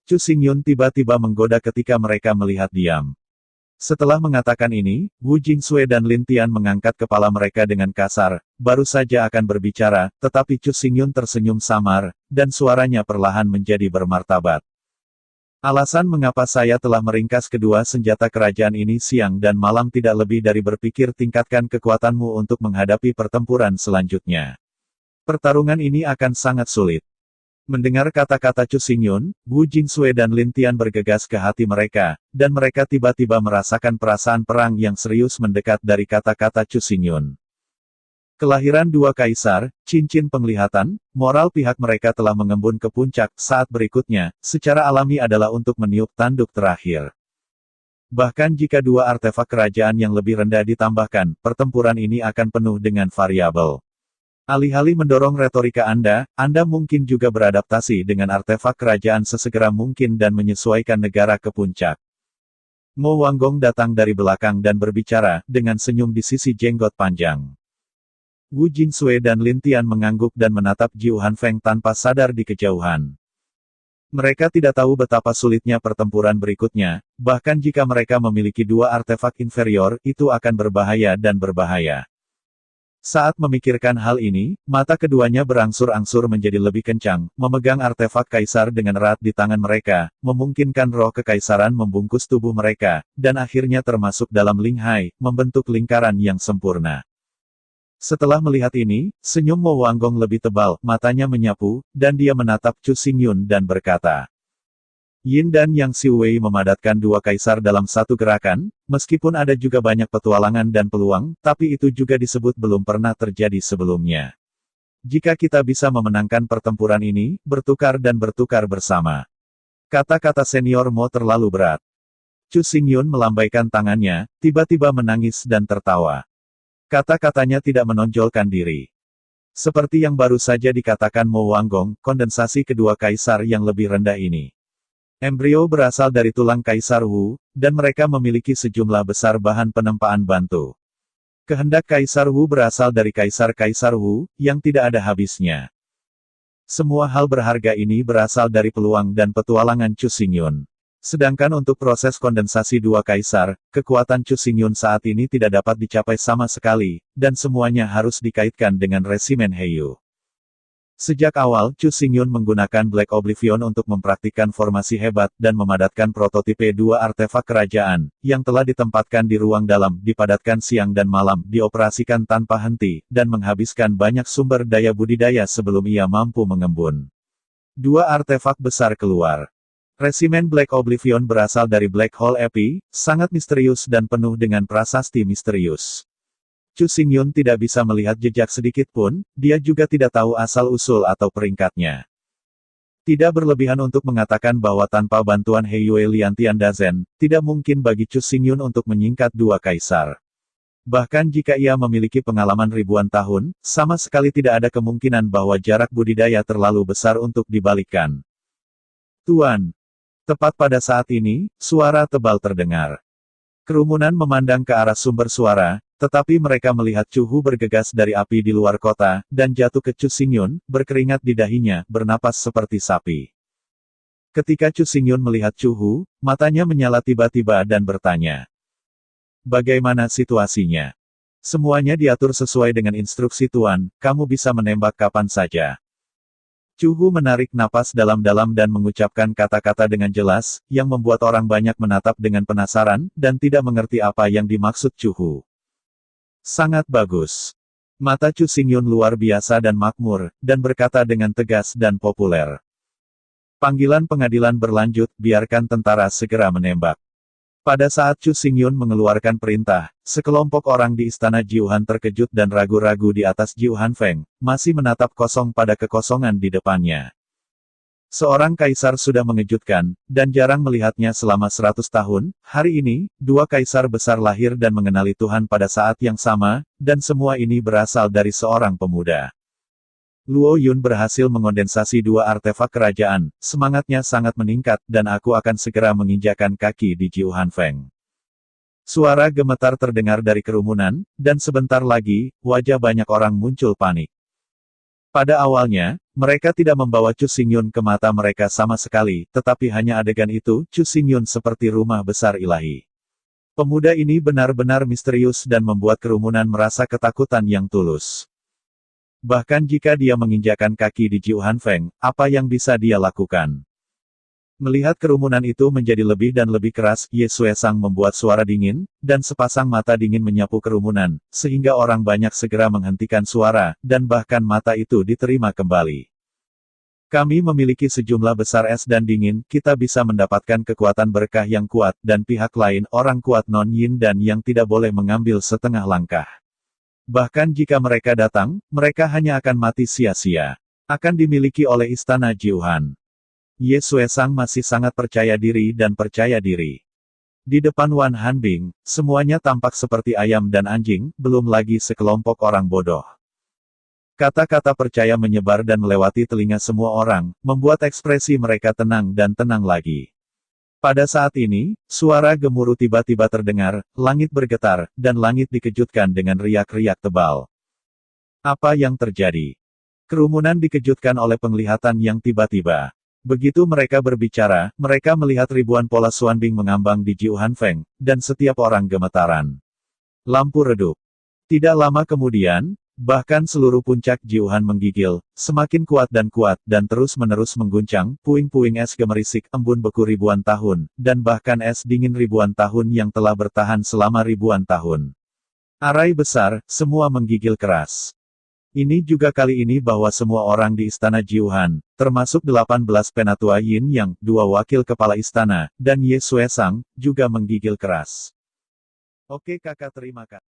Chu Xingyun tiba-tiba menggoda ketika mereka melihat diam. Setelah mengatakan ini, Wu Jingsui dan Lin Tian mengangkat kepala mereka dengan kasar, baru saja akan berbicara, tetapi Chu Xingyun tersenyum samar, dan suaranya perlahan menjadi bermartabat. Alasan mengapa saya telah meringkas kedua senjata kerajaan ini siang dan malam tidak lebih dari berpikir tingkatkan kekuatanmu untuk menghadapi pertempuran selanjutnya. Pertarungan ini akan sangat sulit. Mendengar kata-kata Chu Xingyun, Wu Jingsui dan Lin Tian bergegas ke hati mereka, dan mereka tiba-tiba merasakan perasaan perang yang serius mendekat dari kata-kata Chu Xingyun. Kelahiran dua kaisar, cincin penglihatan, moral pihak mereka telah mengembun ke puncak. Saat berikutnya, secara alami adalah untuk meniup tanduk terakhir. Bahkan jika dua artefak kerajaan yang lebih rendah ditambahkan, pertempuran ini akan penuh dengan variabel. Alih-alih mendorong retorika Anda mungkin juga beradaptasi dengan artefak kerajaan sesegera mungkin dan menyesuaikan negara ke puncak. Mo Wanggong datang dari belakang dan berbicara, dengan senyum di sisi jenggot panjang. Wu Jinsui dan Lin Tian mengangguk dan menatap Jiu Hanfeng tanpa sadar di kejauhan. Mereka tidak tahu betapa sulitnya pertempuran berikutnya, bahkan jika mereka memiliki dua artefak inferior, itu akan berbahaya dan berbahaya. Saat memikirkan hal ini, mata keduanya berangsur-angsur menjadi lebih kencang, memegang artefak kaisar dengan erat di tangan mereka, memungkinkan roh kekaisaran membungkus tubuh mereka, dan akhirnya termasuk dalam Linghai, membentuk lingkaran yang sempurna. Setelah melihat ini, senyum Mo Wanggong lebih tebal, matanya menyapu, dan dia menatap Chu Xingyun dan berkata, Yin dan Yang Xiwei memadatkan dua kaisar dalam satu gerakan, meskipun ada juga banyak petualangan dan peluang, tapi itu juga disebut belum pernah terjadi sebelumnya. Jika kita bisa memenangkan pertempuran ini, bertukar dan bertukar bersama. Kata-kata senior Mo terlalu berat. Chu Xingyun melambaikan tangannya, tiba-tiba menangis dan tertawa. Kata-katanya tidak menonjolkan diri. Seperti yang baru saja dikatakan Mo Wanggong, kondensasi kedua kaisar yang lebih rendah ini. Embrio berasal dari tulang Kaisar Wu, dan mereka memiliki sejumlah besar bahan penempaan bantu. Kehendak Kaisar Wu berasal dari Kaisar-Kaisar Wu, yang tidak ada habisnya. Semua hal berharga ini berasal dari peluang dan petualangan Chu Xingyun. Sedangkan untuk proses kondensasi dua kaisar, kekuatan Chu Xingyun saat ini tidak dapat dicapai sama sekali, dan semuanya harus dikaitkan dengan resimen Heiyu. Sejak awal, Chu Xingyun menggunakan Black Oblivion untuk mempraktikkan formasi hebat dan memadatkan prototipe dua artefak kerajaan, yang telah ditempatkan di ruang dalam, dipadatkan siang dan malam, dioperasikan tanpa henti, dan menghabiskan banyak sumber daya budidaya sebelum ia mampu mengembun. Dua artefak besar keluar. Resimen Black Oblivion berasal dari Black Hole Epi, sangat misterius dan penuh dengan prasasti misterius. Chu Xingyun tidak bisa melihat jejak sedikit pun, dia juga tidak tahu asal-usul atau peringkatnya. Tidak berlebihan untuk mengatakan bahwa tanpa bantuan Heiyue Liantian Dazen, tidak mungkin bagi Chu Xingyun untuk menyingkat dua kaisar. Bahkan jika ia memiliki pengalaman ribuan tahun, sama sekali tidak ada kemungkinan bahwa jarak budidaya terlalu besar untuk dibalikkan. Tuan. Tepat pada saat ini, suara tebal terdengar. Kerumunan memandang ke arah sumber suara, tetapi mereka melihat Chu Hu bergegas dari api di luar kota, dan jatuh ke Chu Xingyun, berkeringat di dahinya, bernapas seperti sapi. Ketika Chu Xingyun melihat Chu Hu, matanya menyala tiba-tiba dan bertanya. Bagaimana situasinya? Semuanya diatur sesuai dengan instruksi Tuan, kamu bisa menembak kapan saja. Chu Hu menarik napas dalam-dalam dan mengucapkan kata-kata dengan jelas, yang membuat orang banyak menatap dengan penasaran, dan tidak mengerti apa yang dimaksud Chu Hu. Sangat bagus. Mata Chu Xingyun luar biasa dan makmur, dan berkata dengan tegas dan populer. Panggilan pengadilan berlanjut, biarkan tentara segera menembak. Pada saat Chu Xingyun mengeluarkan perintah, sekelompok orang di istana Jiuhan terkejut dan ragu-ragu di atas Jiu Hanfeng, masih menatap kosong pada kekosongan di depannya. Seorang kaisar sudah mengejutkan, dan jarang melihatnya selama 100 tahun, hari ini, dua kaisar besar lahir dan mengenali Tuhan pada saat yang sama, dan semua ini berasal dari seorang pemuda. Luo Yun berhasil mengondensasi dua artefak kerajaan, semangatnya sangat meningkat, dan aku akan segera menginjakan kaki di Jiu Hanfeng. Suara gemetar terdengar dari kerumunan, dan sebentar lagi, wajah banyak orang muncul panik. Pada awalnya, mereka tidak membawa Chu Xingyun ke mata mereka sama sekali, tetapi hanya adegan itu, Chu Xingyun seperti rumah besar ilahi. Pemuda ini benar-benar misterius dan membuat kerumunan merasa ketakutan yang tulus. Bahkan jika dia menginjakan kaki di Jiu Hanfeng, apa yang bisa dia lakukan? Melihat kerumunan itu menjadi lebih dan lebih keras, Ye Xuesang membuat suara dingin, dan sepasang mata dingin menyapu kerumunan, sehingga orang banyak segera menghentikan suara, dan bahkan mata itu diterima kembali. Kami memiliki sejumlah besar es dan dingin, kita bisa mendapatkan kekuatan berkah yang kuat, dan pihak lain, orang kuat non-yin dan yang tidak boleh mengambil setengah langkah. Bahkan jika mereka datang, mereka hanya akan mati sia-sia. Akan dimiliki oleh istana Jiuhan. Ye Xuesang masih sangat percaya diri dan percaya diri. Di depan Wan Hanbing, semuanya tampak seperti ayam dan anjing, belum lagi sekelompok orang bodoh. Kata-kata percaya menyebar dan melewati telinga semua orang, membuat ekspresi mereka tenang dan tenang lagi. Pada saat ini, suara gemuruh tiba-tiba terdengar, langit bergetar, dan langit dikejutkan dengan riak-riak tebal. Apa yang terjadi? Kerumunan dikejutkan oleh penglihatan yang tiba-tiba. Begitu mereka berbicara, mereka melihat ribuan pola Xuanbing mengambang di Jiuhan Feng, dan setiap orang gemetaran. Lampu redup. Tidak lama kemudian, bahkan seluruh puncak Jiuhan menggigil, semakin kuat, dan terus-menerus mengguncang, puing-puing es gemerisik, embun beku ribuan tahun, dan bahkan es dingin ribuan tahun yang telah bertahan selama ribuan tahun. Arai besar, semua menggigil keras. Ini juga kali ini bahwa semua orang di istana Jiuhan, termasuk 18 penatua Yin Yang, 2 wakil kepala istana, dan Ye Xuesang, juga menggigil keras. Oke kakak, terima kasih.